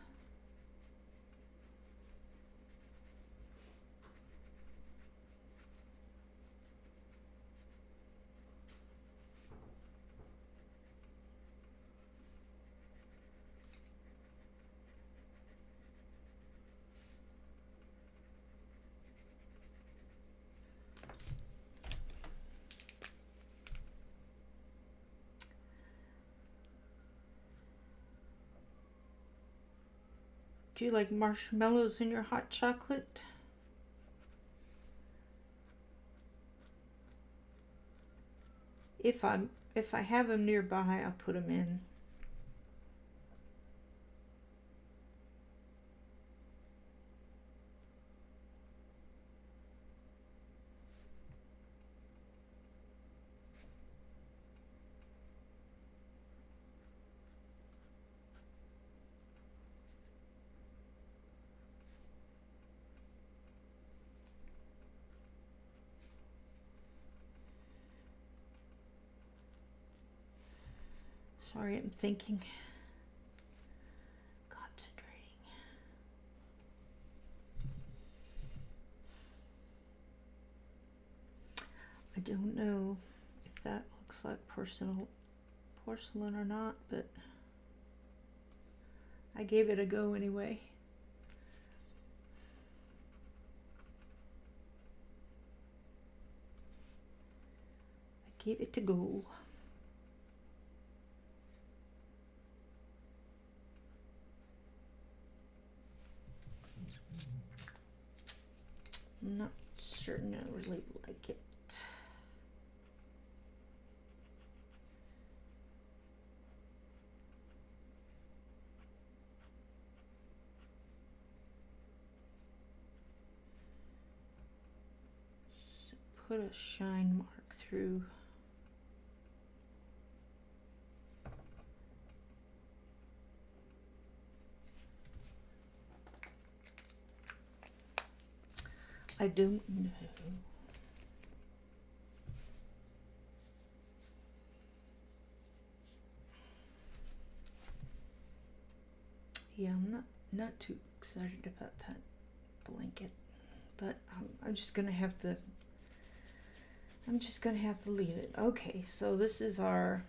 Do you like marshmallows in your hot chocolate? If I have them nearby, I'll put them in. Sorry, I'm thinking. Concentrating. I don't know if that looks like porcelain or not, but I gave it a go anyway. I gave it a go. I'm not certain I really like it. So put a shine mark through. I don't know. Yeah, I'm not too excited about that blanket, but I'm just gonna have to. I'm just gonna have to leave it. Okay, so this is our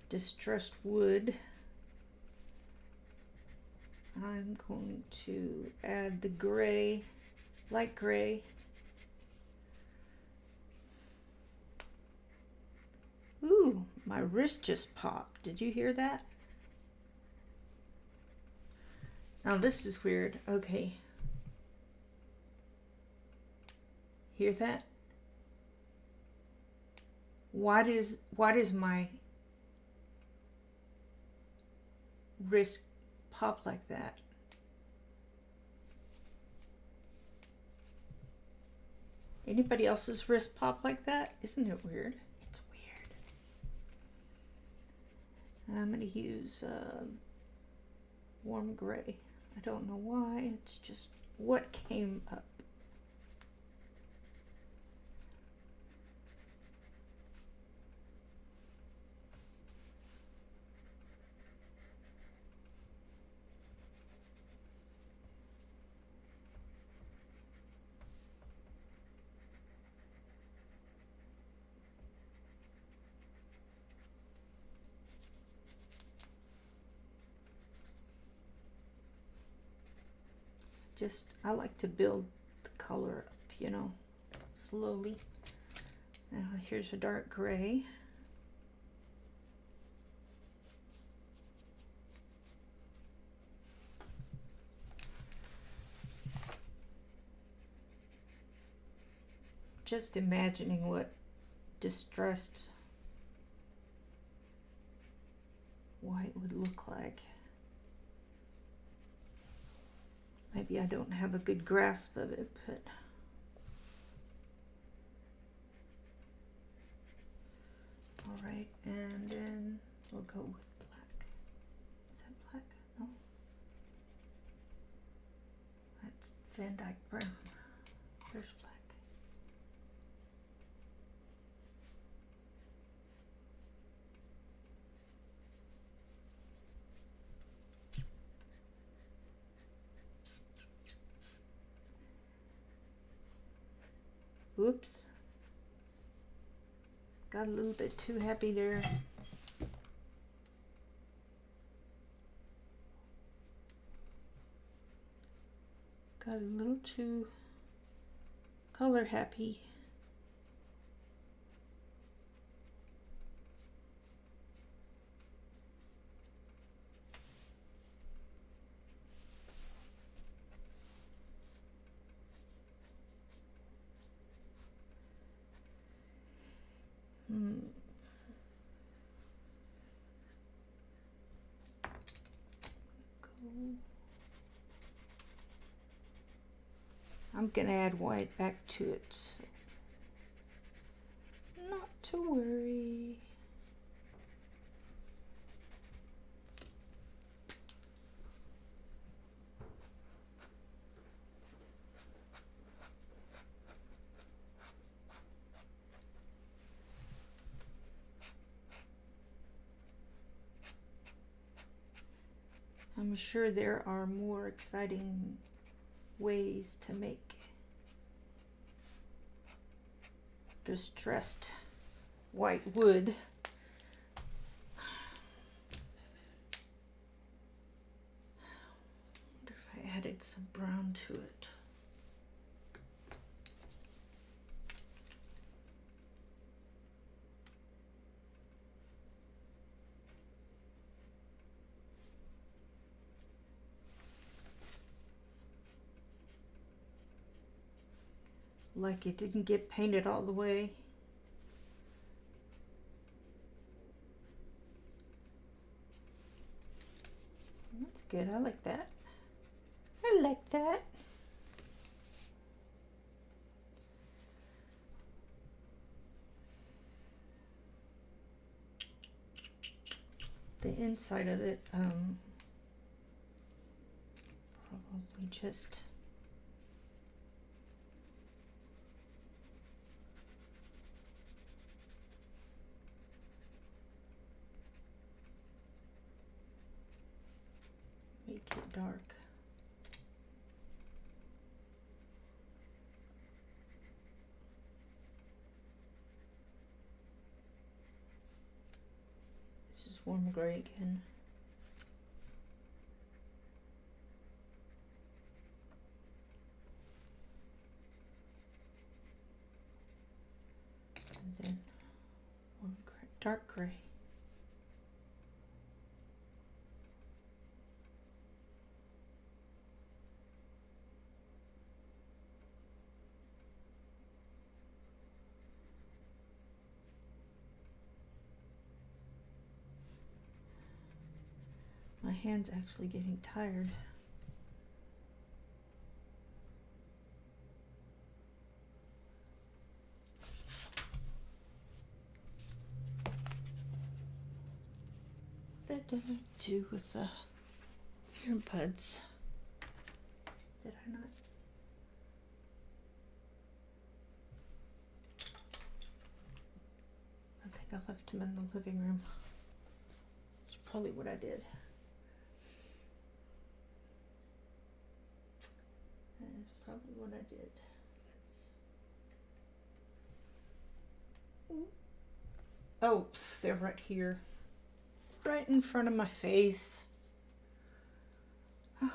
distressed wood. I'm going to add the gray, light gray. Ooh, my wrist just popped. Did you hear that? Now this is weird. Okay. Hear that? Why does my wrist pop like that? Anybody else's wrist pop like that? Isn't it weird? It's weird. I'm going to use warm gray. I don't know why. It's just what came up. I like to build the color up, you know, slowly. Now here's a dark gray. Just imagining what distressed white would look like. Maybe I don't have a good grasp of it, but all right, and then we'll go with black. Is that black? No. That's Van Dyke brown. There's black. Oops. Got a little bit too happy there. Got a little too color happy. I'm gonna add white back to it, so not to worry. I'm sure there are more exciting ways to make distressed white wood. I wonder if I added some brown to it. Like it didn't get painted all the way. That's good. I like that. I like that. The inside of it, probably just make it dark. This is warm gray again. And then warm gray, dark gray. My hand's actually getting tired. What did I do with the earbuds? Did I not? I think I left them in the living room. That's probably what I did. That's probably what I did. Oh, they're right here. Right in front of my face. Oh my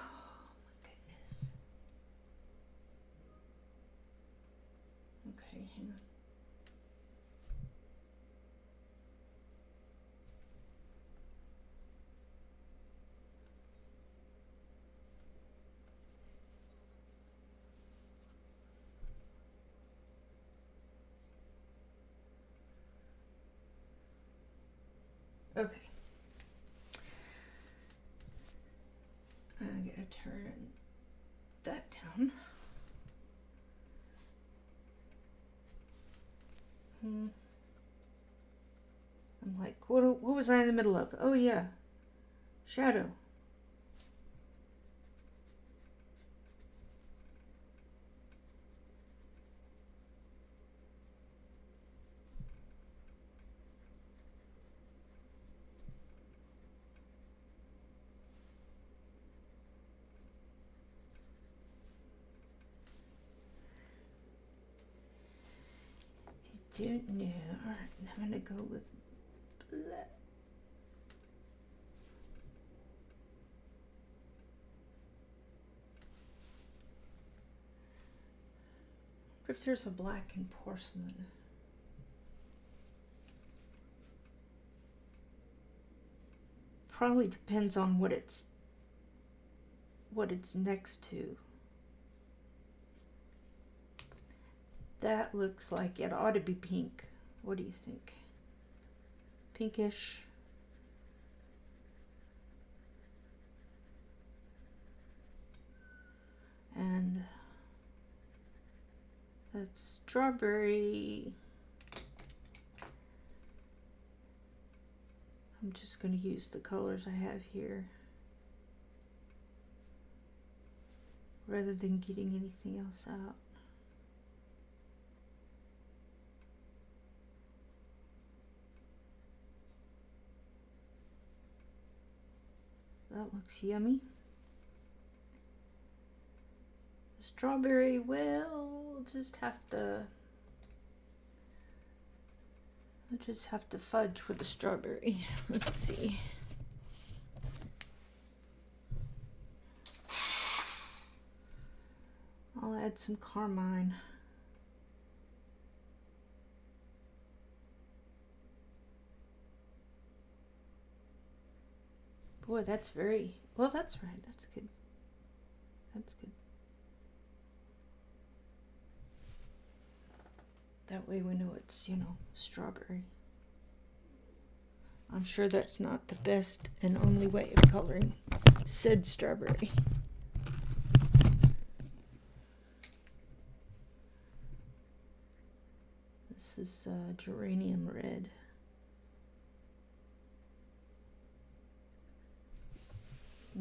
goodness. Okay, hang on. Okay. I gotta turn that down. I'm like, what was I in the middle of? Oh yeah, shadow. I don't know. Alright, I'm gonna go with black. What if there's a black in porcelain? Probably depends on what it's next to. That looks like it ought to be pink. What do you think? Pinkish. And that's strawberry. I'm just going to use the colors I have here rather than getting anything else out. That looks yummy. The strawberry, well, we'll just have to, I just have to fudge with the strawberry. Let's see. I'll add some carmine. Boy, that's very, well, that's right. That's good. That's good. That way we know it's, strawberry. I'm sure that's not the best and only way of coloring said strawberry. This is geranium red.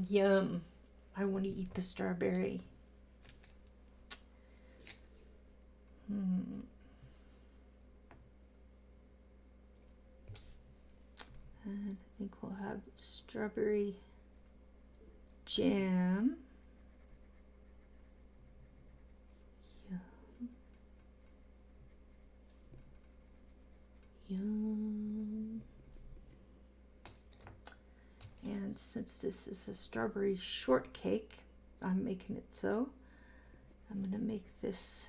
Yum. I want to eat the strawberry. And I think we'll have strawberry jam. Yum. Yum. And since this is a strawberry shortcake, I'm making it so. I'm going to make this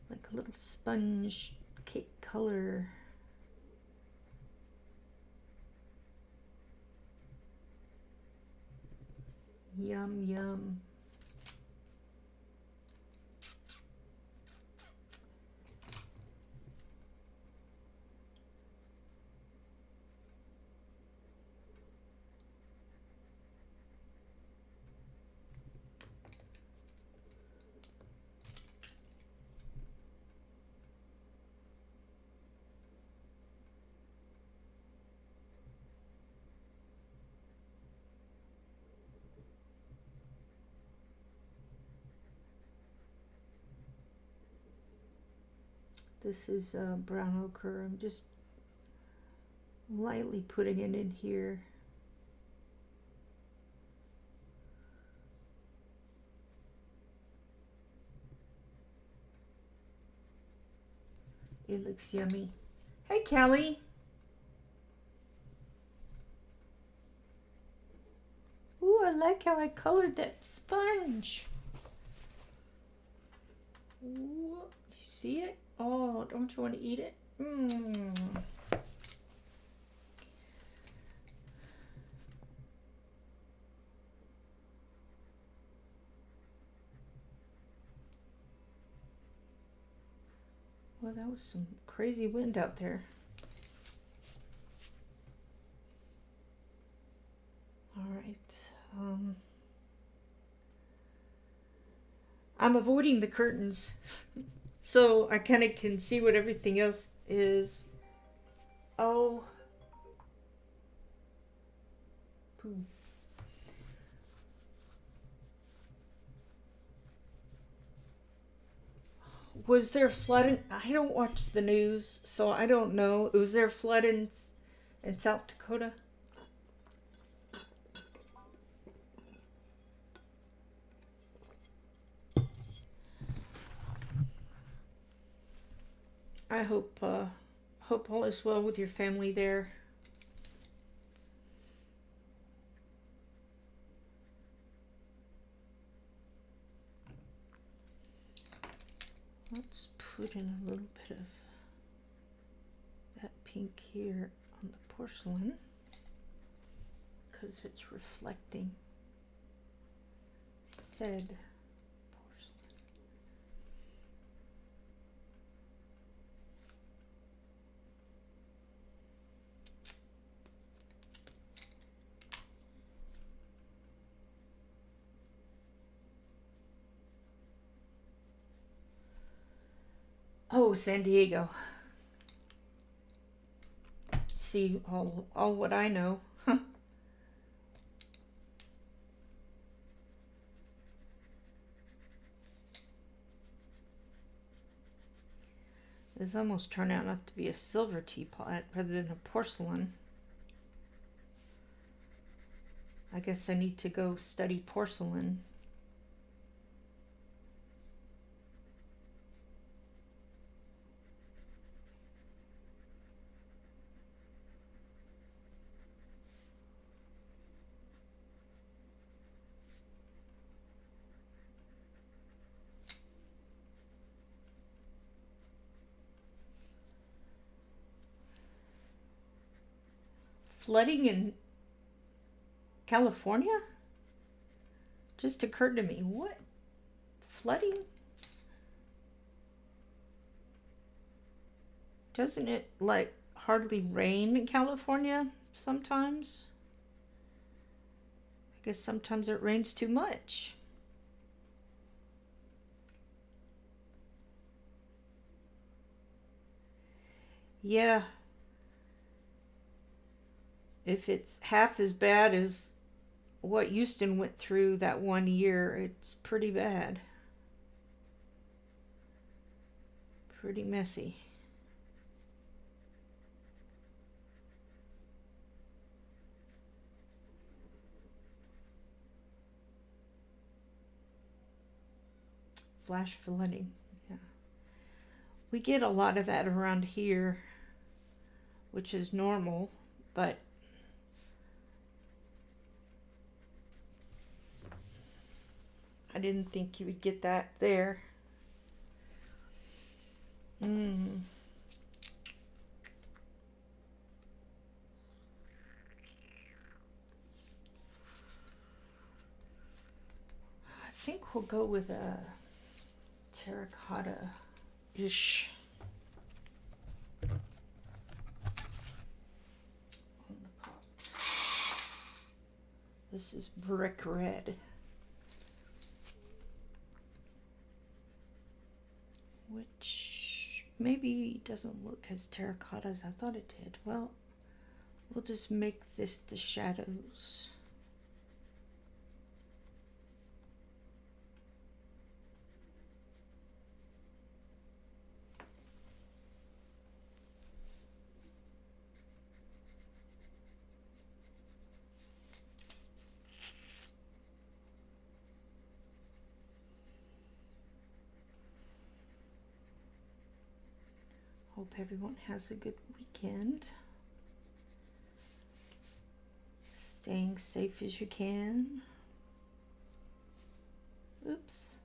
like a little sponge cake color. Yum, yum. This is brown ochre. I'm just lightly putting it in here. It looks yummy. Hey, Kelly. Ooh, I like how I colored that sponge. Ooh, you see it? Oh, don't you want to eat it? Well, that was some crazy wind out there. All right. I'm avoiding the curtains. So I kind of can see what everything else is. Oh. Pooh. Was there flooding? I don't watch the news, so I don't know. Was there flood in South Dakota? I hope all is well with your family there. Let's put in a little bit of that pink here on the porcelain because it's reflecting said porcelain. Oh, San Diego. See all what I know. This almost turned out not to be a silver teapot rather than a porcelain. I guess I need to go study porcelain. flooding in California? Just occurred to me. What? Flooding? Doesn't it like hardly rain in California sometimes? I guess sometimes it rains too much. Yeah. If it's half as bad as what Houston went through that one year, it's pretty bad. Pretty messy. Flash flooding. Yeah. We get a lot of that around here, which is normal, but I didn't think you would get that there. I think we'll go with a terracotta-ish on the pot. This is brick red, which maybe doesn't look as terracotta as I thought it did. Well, we'll just make this the shadows. Hope everyone has a good weekend. Staying safe as you can. Oops.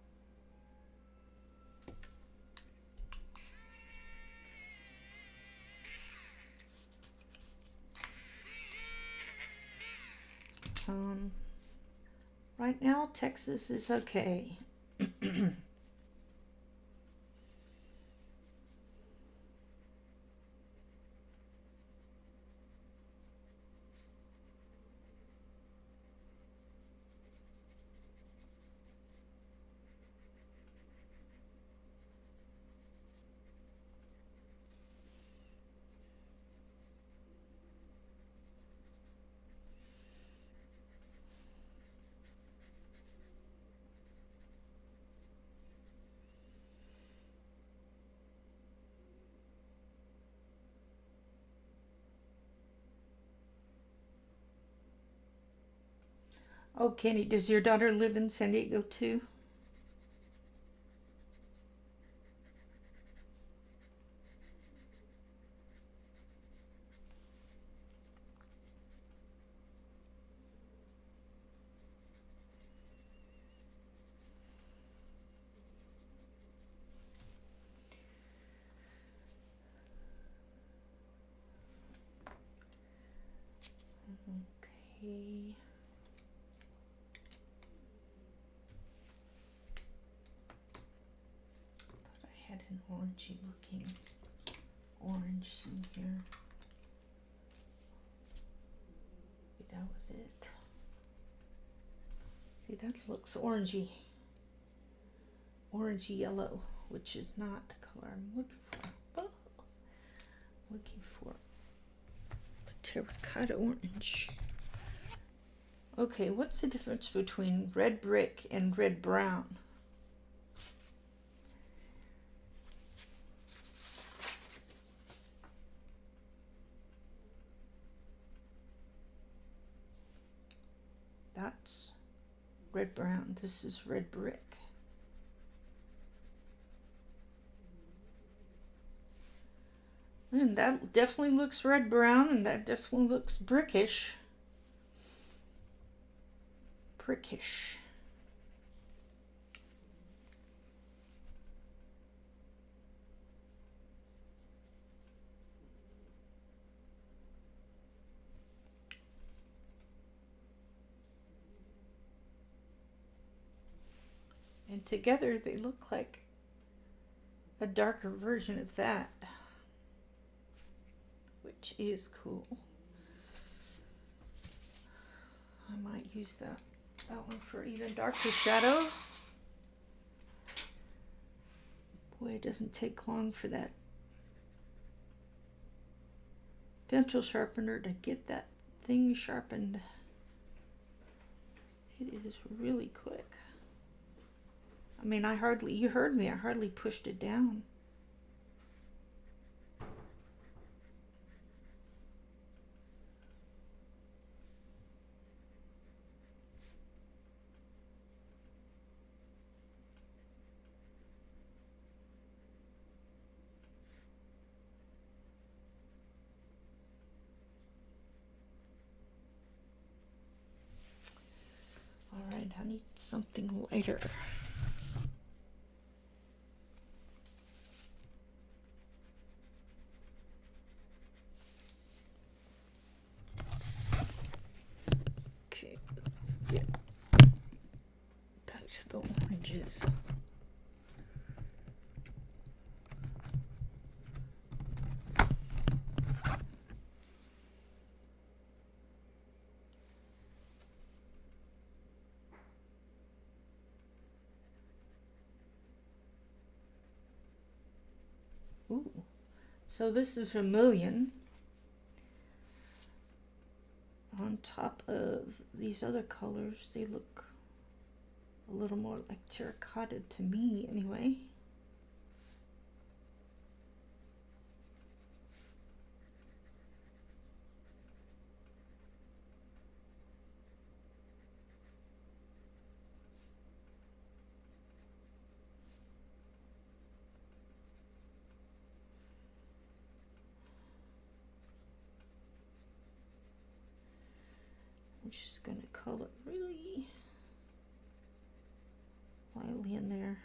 Right now, Texas is okay. Oh, Kenny, does your daughter live in San Diego too? Okay. Thought I had an orangey looking orange in here. Maybe that was it. See, that looks orangey. Orangey yellow, which is not the color I'm looking for. Oh, looking for a terracotta orange. Okay, what's the difference between red brick and red brown? That's red brown. This is red brick. And that definitely looks red brown, and that definitely looks brickish. Brickish. together they look like a darker version of that, which is cool. I might use that one for even darker shadow. Boy, it doesn't take long for that pencil sharpener to get that thing sharpened. It is really quick. I mean, you heard me, I hardly pushed it down. All right, I need something lighter. Okay, let's get back to the oranges. Ooh, so this is vermilion on top of these other colors. They look a little more like terracotta to me anyway. I'm just going to color really lightly in there.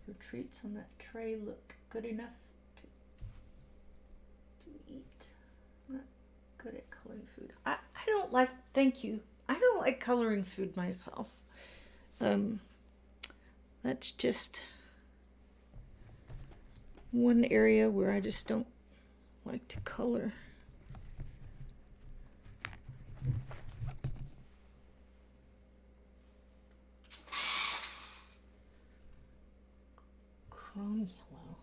Your treats on that tray look good enough to eat. I'm not good at coloring food. I don't like, thank you. I don't like coloring food myself. That's just one area where I just don't like to color. Chrome yellow.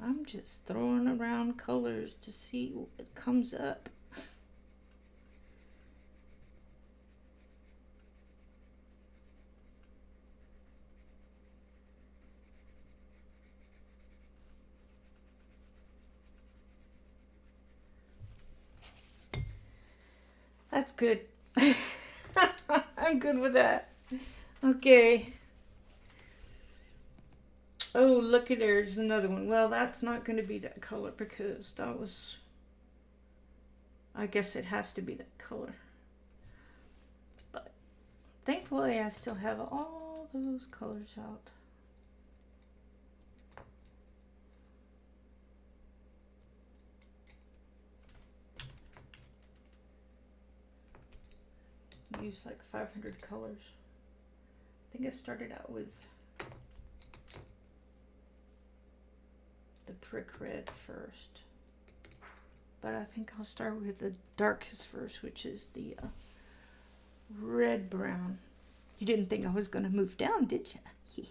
I'm just throwing around colors to see what comes up. That's good. I'm good with that. Okay. Oh, looky, there's another one. Well, that's not going to be that color because that was, I guess it has to be that color. But thankfully, I still have all those colors out. Use like 500 colors. I think I started out with the brick red first, but I think I'll start with the darkest first, which is the red brown. You didn't think I was going to move down, did you?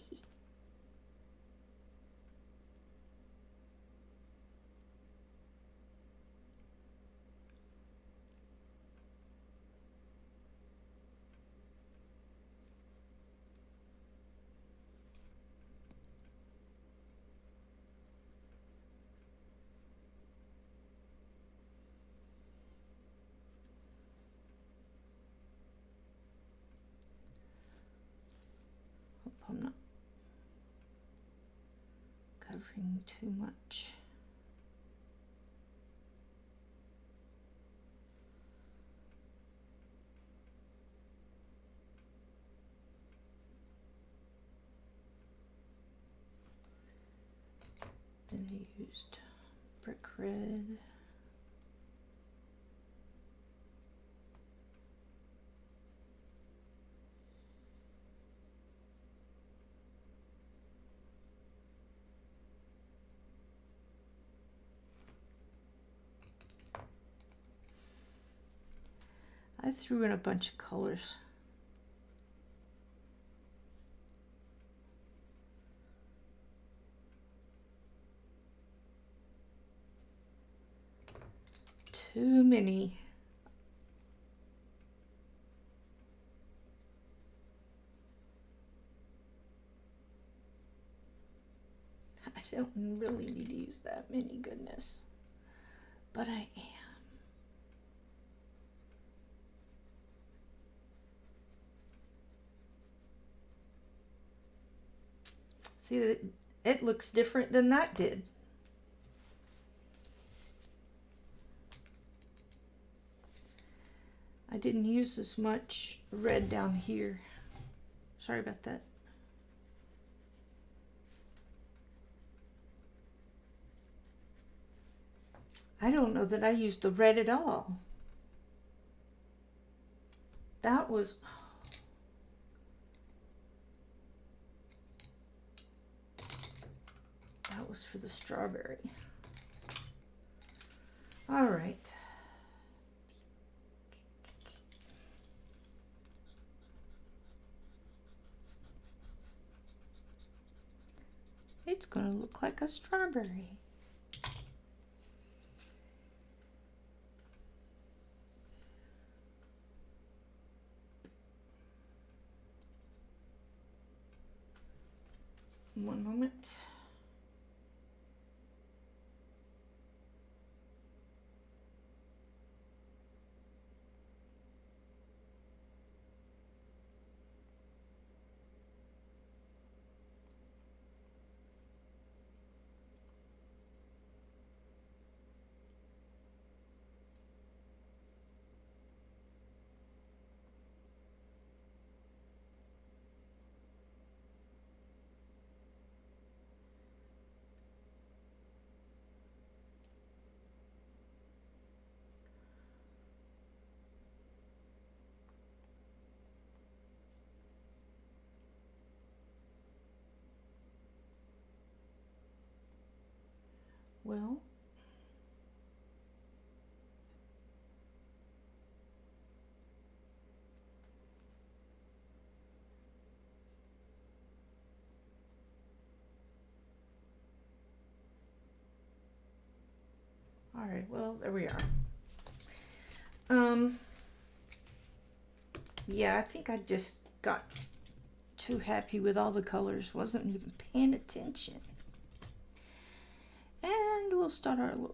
I'm not covering too much. Then I used brick red. I threw in a bunch of colors. Too many. I don't really need to use that many, goodness. But I am. See, it looks different than that did. I didn't use as much red down here. Sorry about that. I don't know that I used the red at all. That was for the strawberry. All right. It's going to look like a strawberry. One moment. Well, all right, well, there we are. Yeah, I think I just got too happy with all the colors, wasn't even paying attention. And we'll start our over.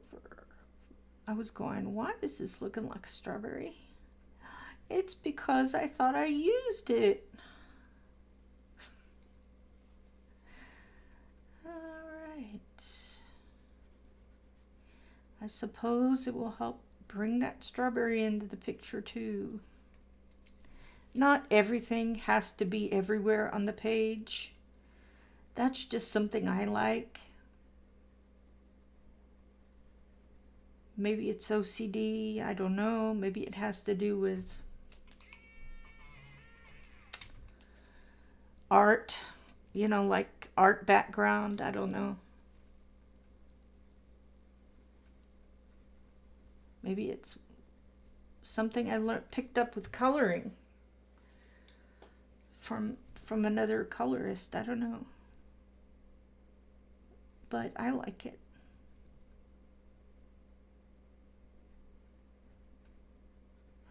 I was going, why is this looking like a strawberry? It's because I thought I used it. All right. I suppose it will help bring that strawberry into the picture too. Not everything has to be everywhere on the page. That's just something I like. Maybe it's OCD, I don't know. Maybe it has to do with art, you know, like art background, I don't know. Maybe it's something I picked up with coloring from another colorist, I don't know. But I like it.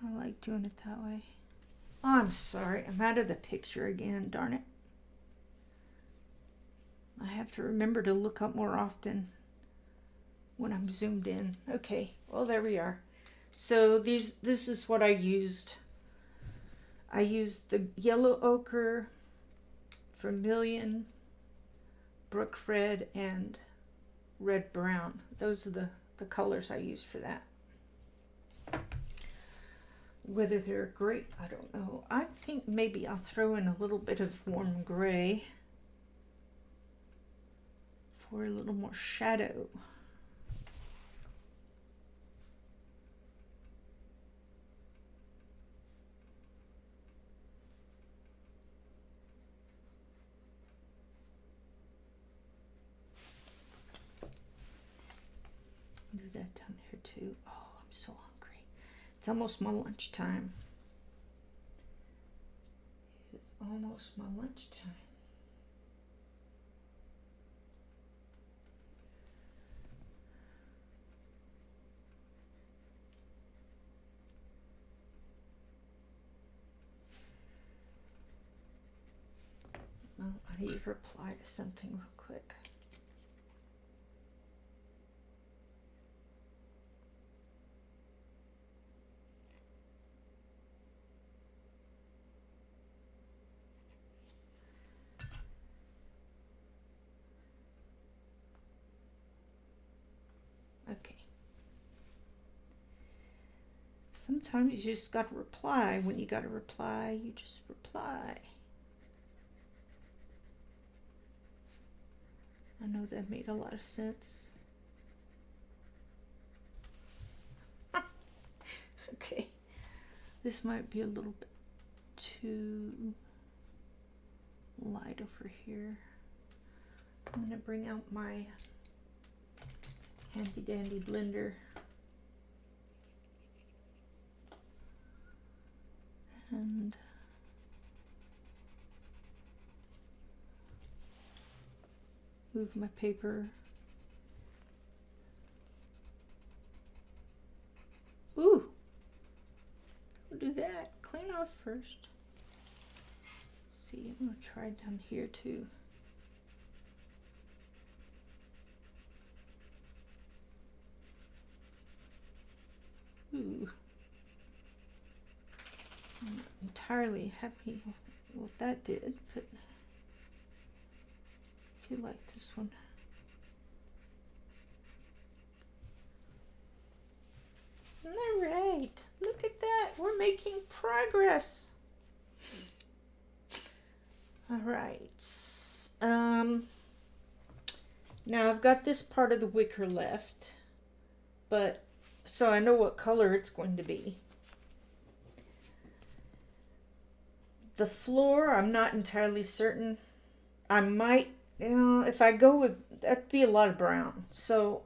I like doing it that way. Oh, I'm sorry, I'm out of the picture again, darn it. I have to remember to look up more often when I'm zoomed in. Okay, well, there we are. So this is what I used. I used the yellow ochre vermilion, brook red, and red brown. Those are the colors I use for that. Whether they're great, I don't know. I think maybe I'll throw in a little bit of warm gray for a little more shadow. Do that down here too. Oh, I'm so hungry. It's almost my lunchtime. It's almost my lunchtime. Well, I need to reply to something real quick. Okay. Sometimes you just got to reply. When you got to reply, you just reply. I know that made a lot of sense. Okay. This might be a little bit too light over here. I'm going to bring out my handy dandy blender. And move my paper. Ooh, don't do that. Clean off first. See, I'm gonna try down here too. Ooh. I'm not entirely happy with what that did, but I do like this one. All right, look at that. We're making progress. All right. Now I've got this part of the wicker left, but so I know what color it's going to be. The floor, I'm not entirely certain. I might, if I go with, that'd be a lot of brown. So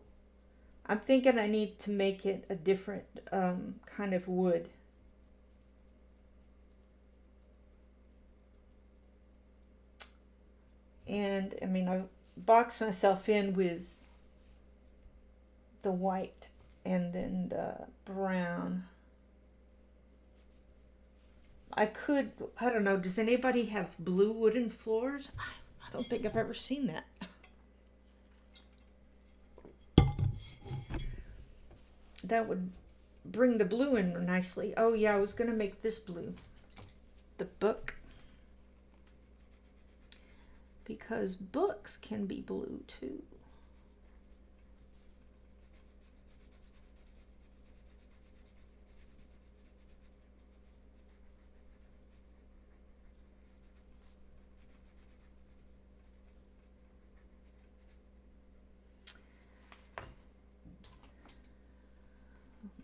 I'm thinking I need to make it a different kind of wood. And I mean, I've boxed myself in with the white and then the brown. I don't know, does anybody have blue wooden floors? I don't think I've ever seen that. That would bring the blue in nicely. Oh yeah, I was gonna make this blue. The book. Because books can be blue too.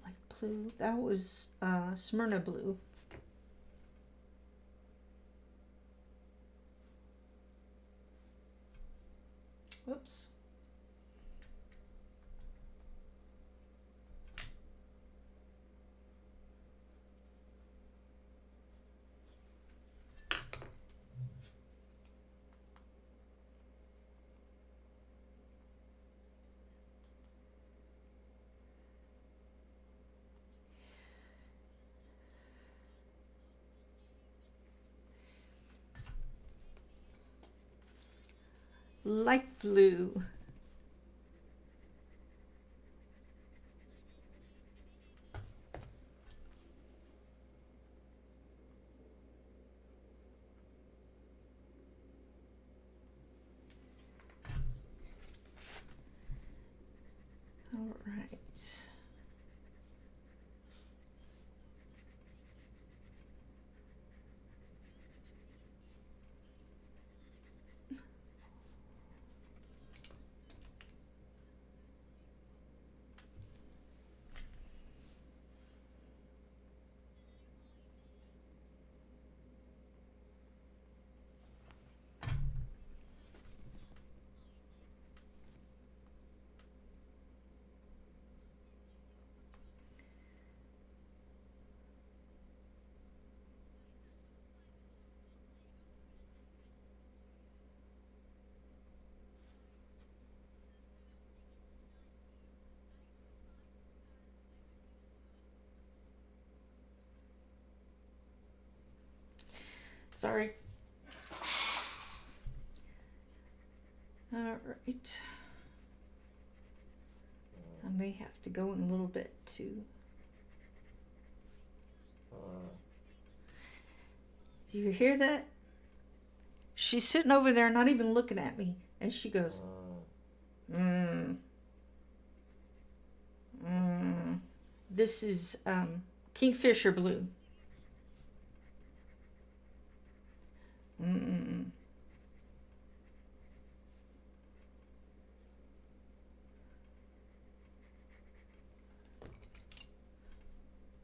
Light blue. That was Smyrna blue. Whoops. Light blue. Sorry. All right. I may have to go in a little bit too. Do you hear that? She's sitting over there not even looking at me. And she goes, This is Kingfisher blue.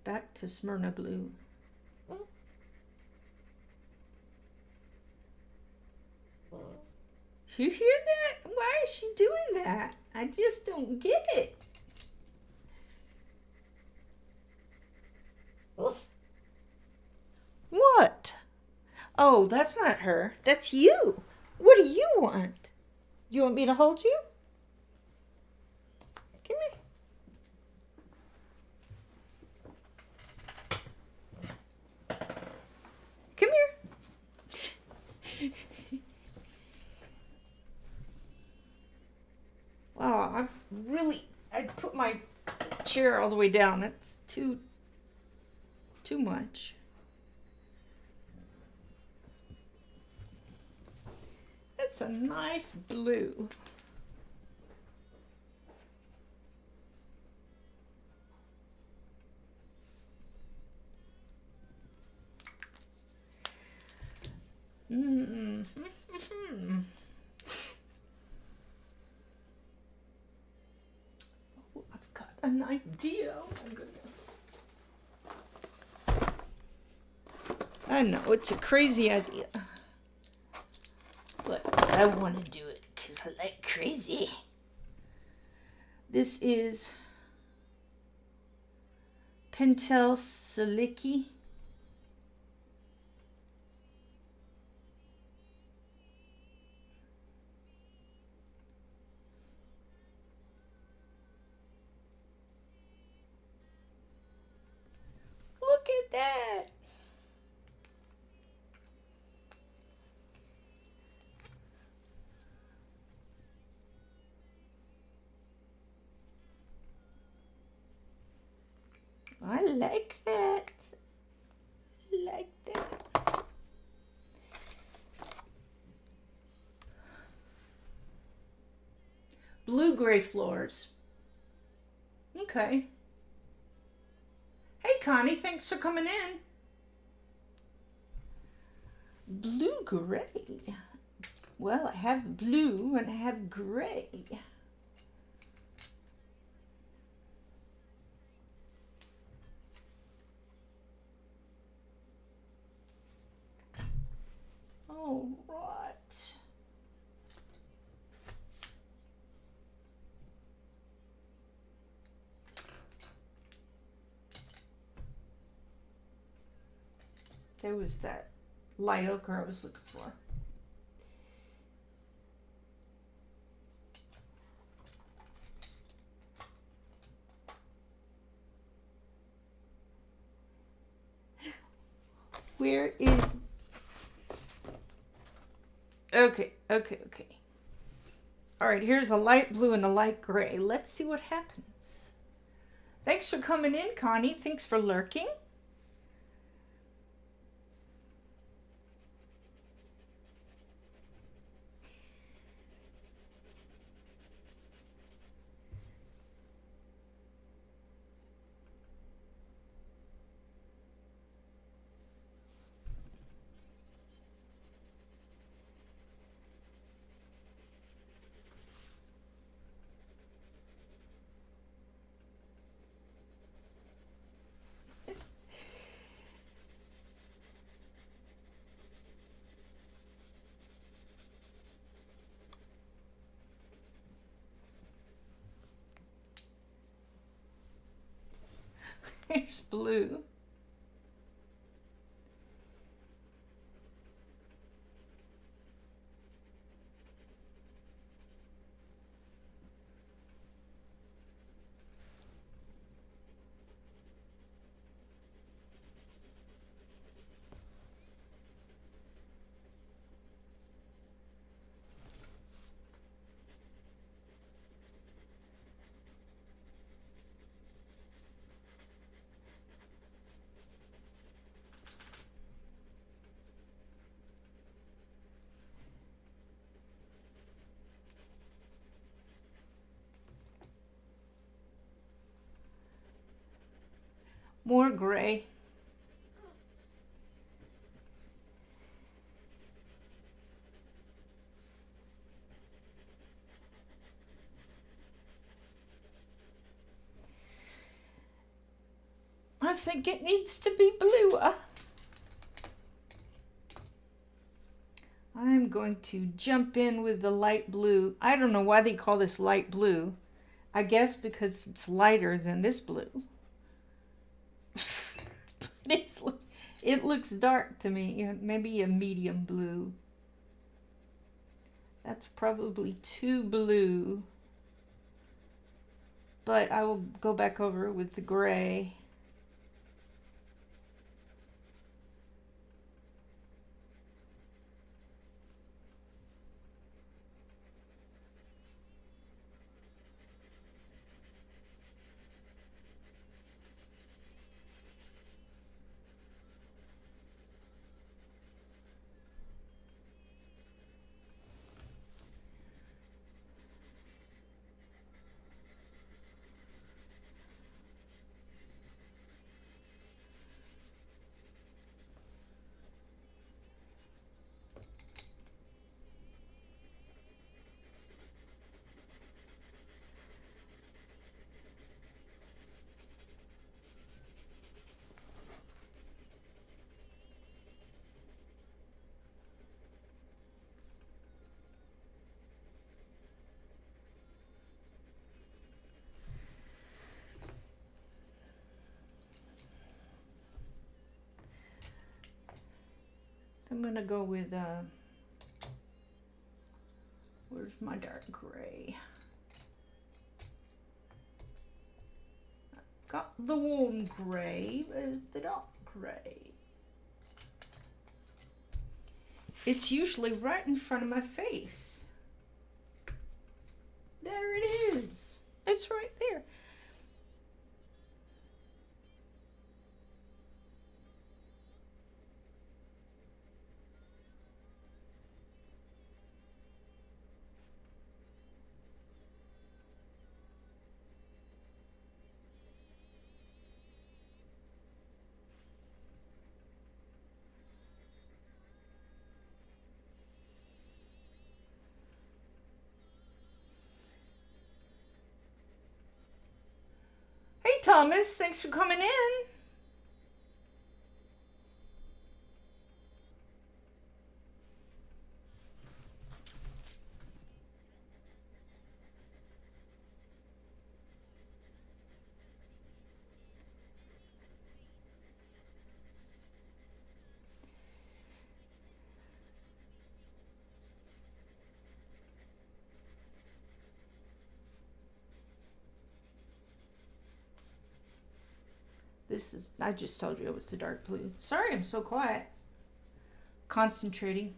Back to Smyrna blue. You hear that? Why is she doing that? I just don't get it. What? Oh, that's not her. That's you. What do you want? Do you want me to hold you? Come here. Come here. Wow, I put my chair all the way down. It's too much. That's a nice blue. Oh, I've got an idea. Oh my goodness. I know, it's a crazy idea. But I want to do it because I like crazy. This is Pentel Siliki. Look at that. I like that. I like that. Blue-gray floors. Okay. Hey, Connie, thanks for coming in. Blue-gray. Well, I have blue and I have gray. All right. There was that light ochre I was looking for. Where is... Okay. All right, here's a light blue and a light gray. Let's see what happens. Thanks for coming in, Connie. Thanks for lurking. There's blue. More gray. I think it needs to be bluer. I'm going to jump in with the light blue. I don't know why they call this light blue. I guess because it's lighter than this blue. It looks dark to me. Maybe a medium blue. That's probably too blue. But I will go back over with the gray. I'm going to go with, where's my dark gray? Got the warm gray. Where's the dark gray? It's usually right in front of my face. There it is. It's right there. Hey Thomas, thanks for coming in. This is, I just told you it was the dark blue. Sorry, I'm so quiet. Concentrating.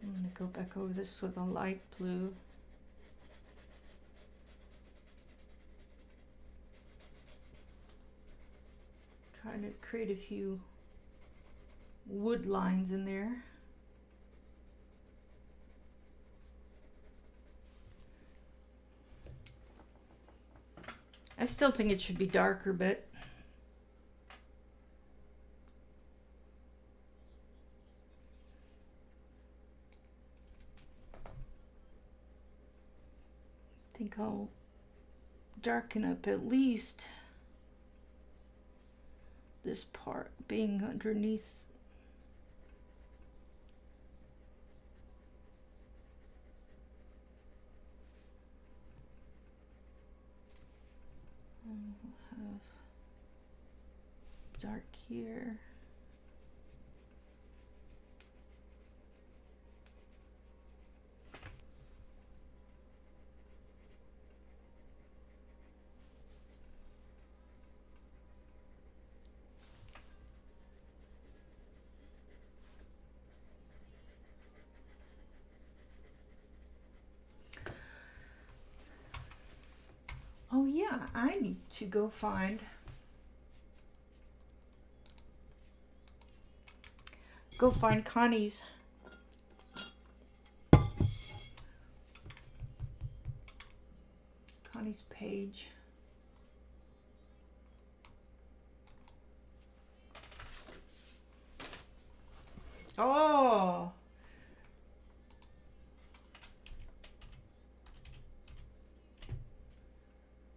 I'm going to go back over this with a light blue. Trying to create a few wood lines in there. I still think it should be darker, but I think I'll darken up at least this part being underneath have dark here. Oh yeah, I need to go find Connie's page. Oh.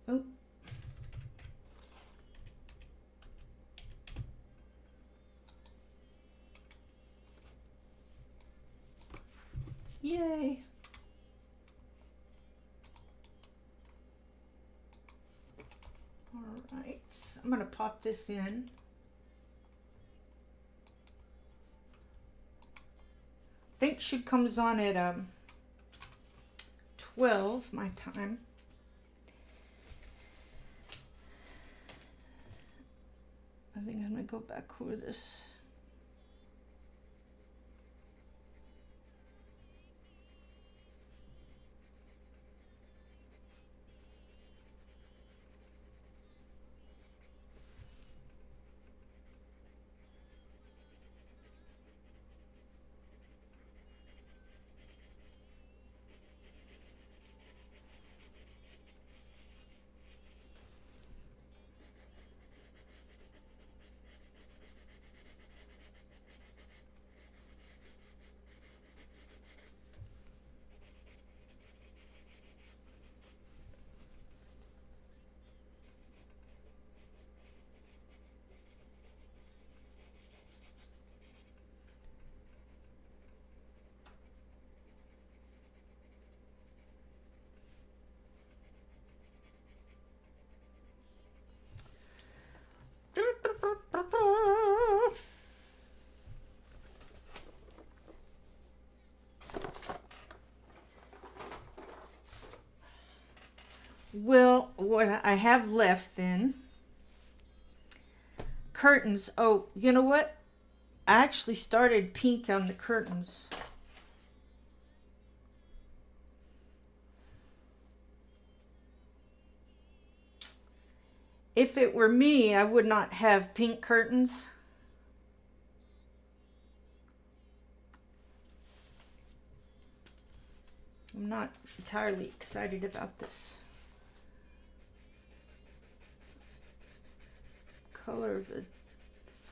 Oh. Yay. All right, I'm gonna pop this in. I think she comes on at 12 my time. I think I'm gonna go back over this. Well, what I have left then, curtains. Oh, you know what? I actually started pink on the curtains. If it were me, I would not have pink curtains. I'm not entirely excited about this color of the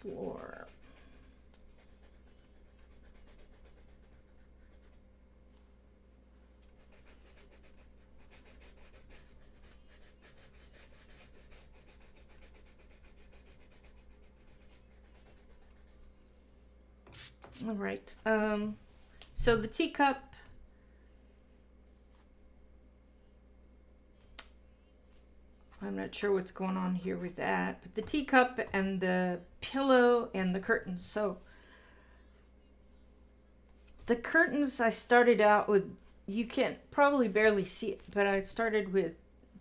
floor. All right. So the teacup. I'm not sure what's going on here with that, but the teacup and the pillow and the curtains. So the curtains, I started out with, you can probably barely see it, but I started with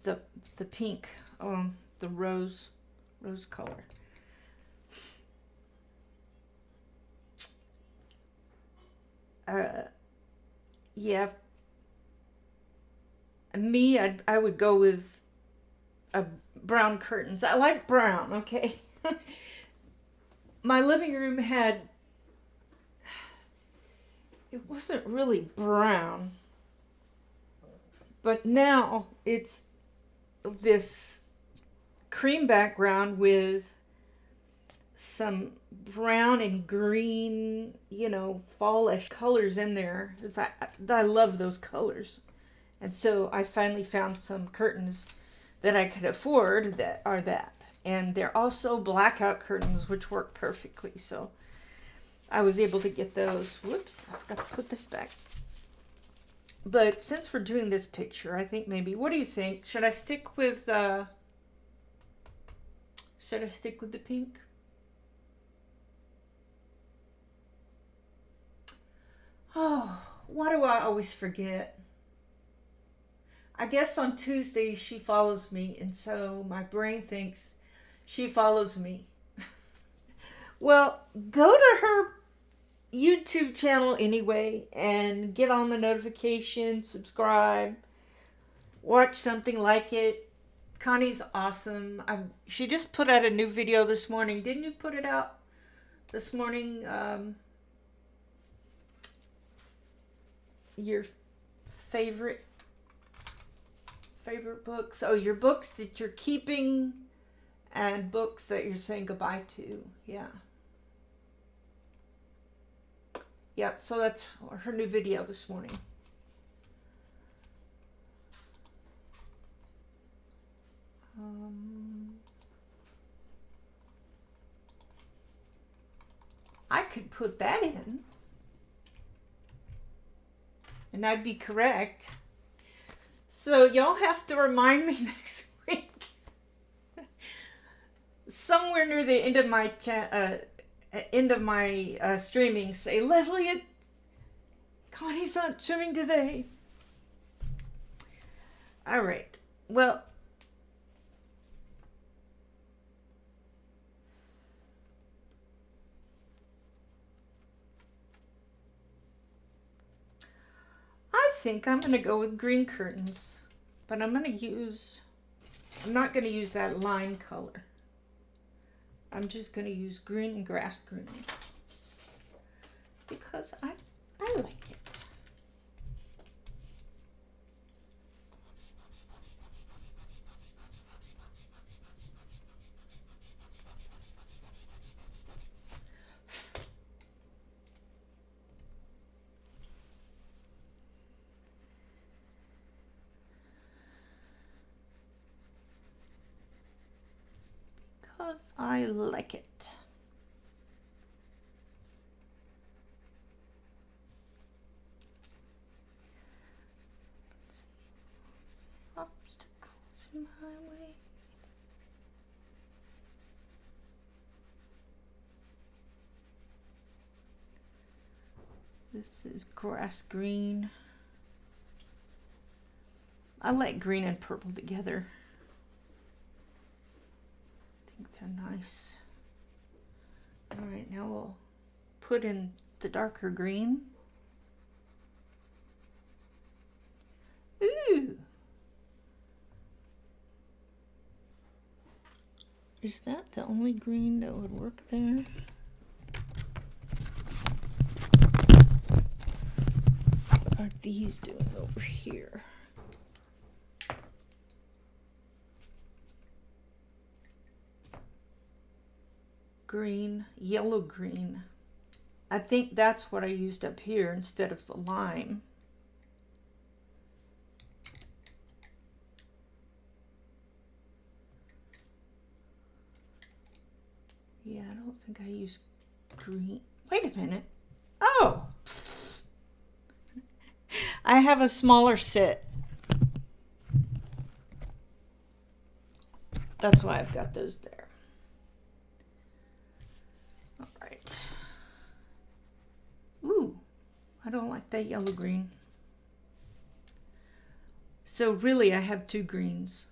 the pink, the rose color. Yeah, me, I would go with brown curtains. I like brown, okay? My living room had, it wasn't really brown, but now it's this cream background with some brown and green, fallish colors in there. I love those colors. And so I finally found some curtains that I could afford that are that. And they're also blackout curtains, which work perfectly. So I was able to get those. Whoops, I forgot to put this back. But since we're doing this picture, I think maybe, what do you think? Should I stick with Should I stick with the pink? Oh, why do I always forget? I guess on Tuesdays she follows me, and so my brain thinks she follows me. Well, go to her YouTube channel anyway and get on the notification, subscribe, watch something like it. Connie's awesome. She just put out a new video this morning. Didn't you put it out this morning? Your favorite books. Oh, your books that you're keeping and books that you're saying goodbye to. Yeah. Yep, so that's her new video this morning. I could put that in, and I'd be correct. So y'all have to remind me next week. Somewhere near the end of my streaming, say, Leslie, Connie's not swimming today. All right. Well, I think I'm going to go with green curtains, but I'm not going to use that lime color. I'm just going to use green and grass green because I like it. Because I like it. Obstacles in my way. This is grass green. I like green and purple together. They're nice. All right, now we'll put in the darker green. Ooh. Is that the only green that would work there? What are these doing over here? Green, yellow green. I think that's what I used up here instead of the lime. Yeah, I don't think I used green. Wait a minute. Oh! I have a smaller set. That's why I've got those there. All right. Ooh, I don't like that yellow green. So really I have two greens.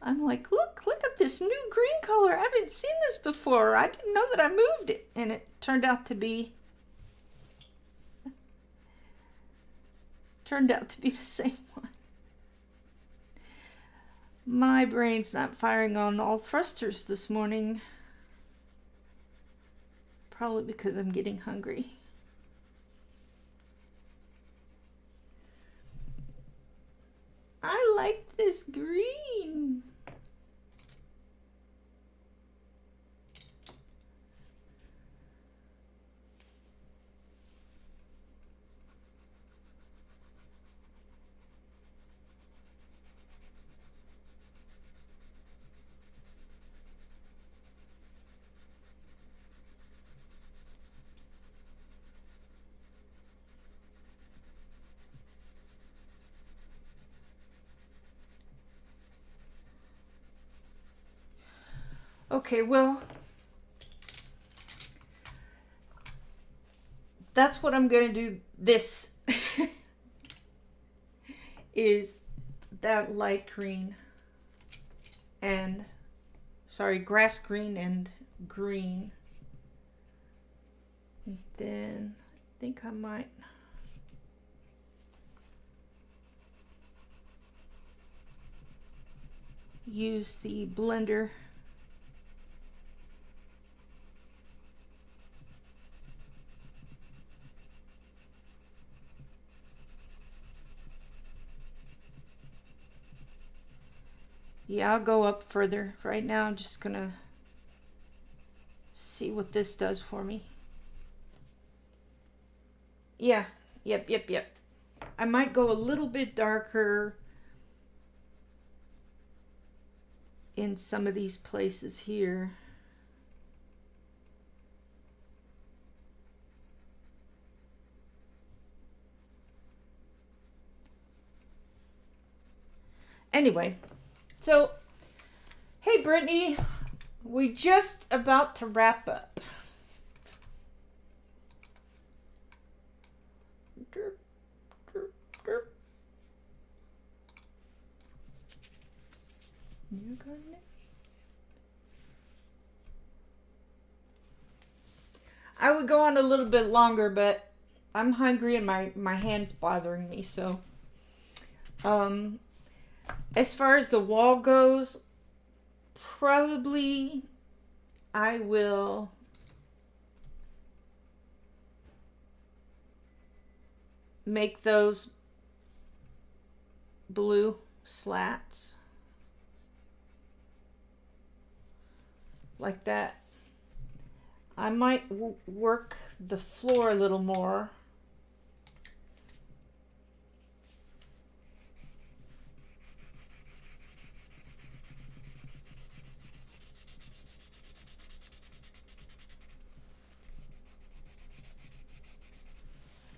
I'm like, look at this new green color. I haven't seen this before. I didn't know that I moved it. And it turned out to be the same one. My brain's not firing on all thrusters this morning. Probably because I'm getting hungry. I like this green. Okay, well, that's what I'm going to do. This is that light green and, sorry, grass green and green. And then I think I might use the blender. Yeah, I'll go up further. Right now I'm just gonna see what this does for me. Yeah, yep. I might go a little bit darker in some of these places here. Anyway, so, hey Brittany, we just about to wrap up. You got it? I would go on a little bit longer, but I'm hungry and my hand's bothering me, so as far as the wall goes, probably I will make those blue slats like that. I might work the floor a little more.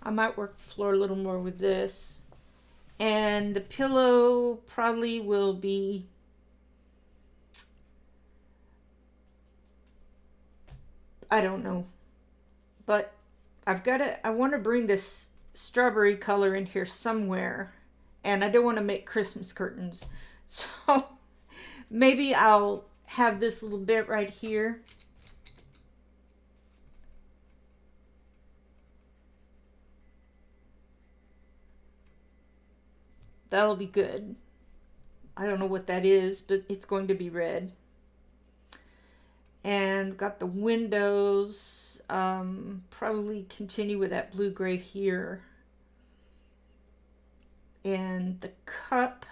I might work the floor a little more with this. And the pillow probably will be I don't know. But I want to bring this strawberry color in here somewhere. And I don't want to make Christmas curtains. So maybe I'll have this little bit right here. That'll be good. I don't know what that is, but it's going to be red. And got the windows, probably continue with that blue-gray here. And the cup,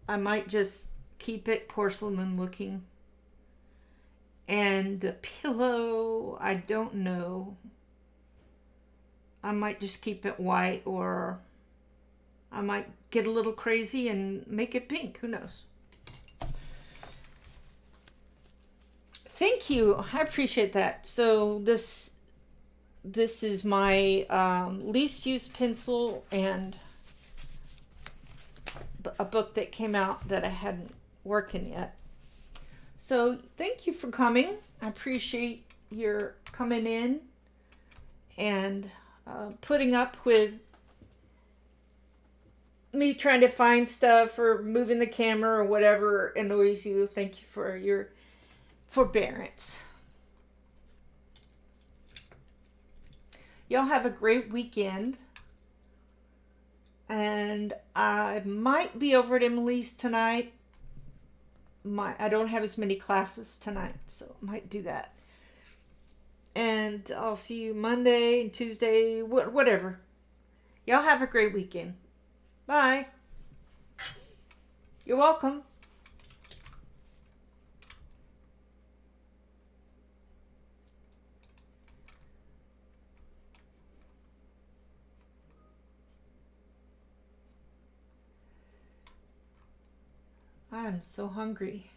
I might just keep it porcelain looking. And the pillow, I don't know. I might just keep it white, or I might get a little crazy and make it pink. Who knows? Thank you. I appreciate that. So this is my least used pencil and a book that came out that I hadn't worked in yet. So thank you for coming. I appreciate your coming in and putting up with me trying to find stuff or moving the camera or whatever annoys you. Thank you for your forbearance. Y'all have a great weekend. And I might be over at Emily's tonight. I don't have as many classes tonight, so I might do that. And I'll see you Monday and Tuesday, whatever. Y'all have a great weekend. Bye. You're welcome. I'm so hungry.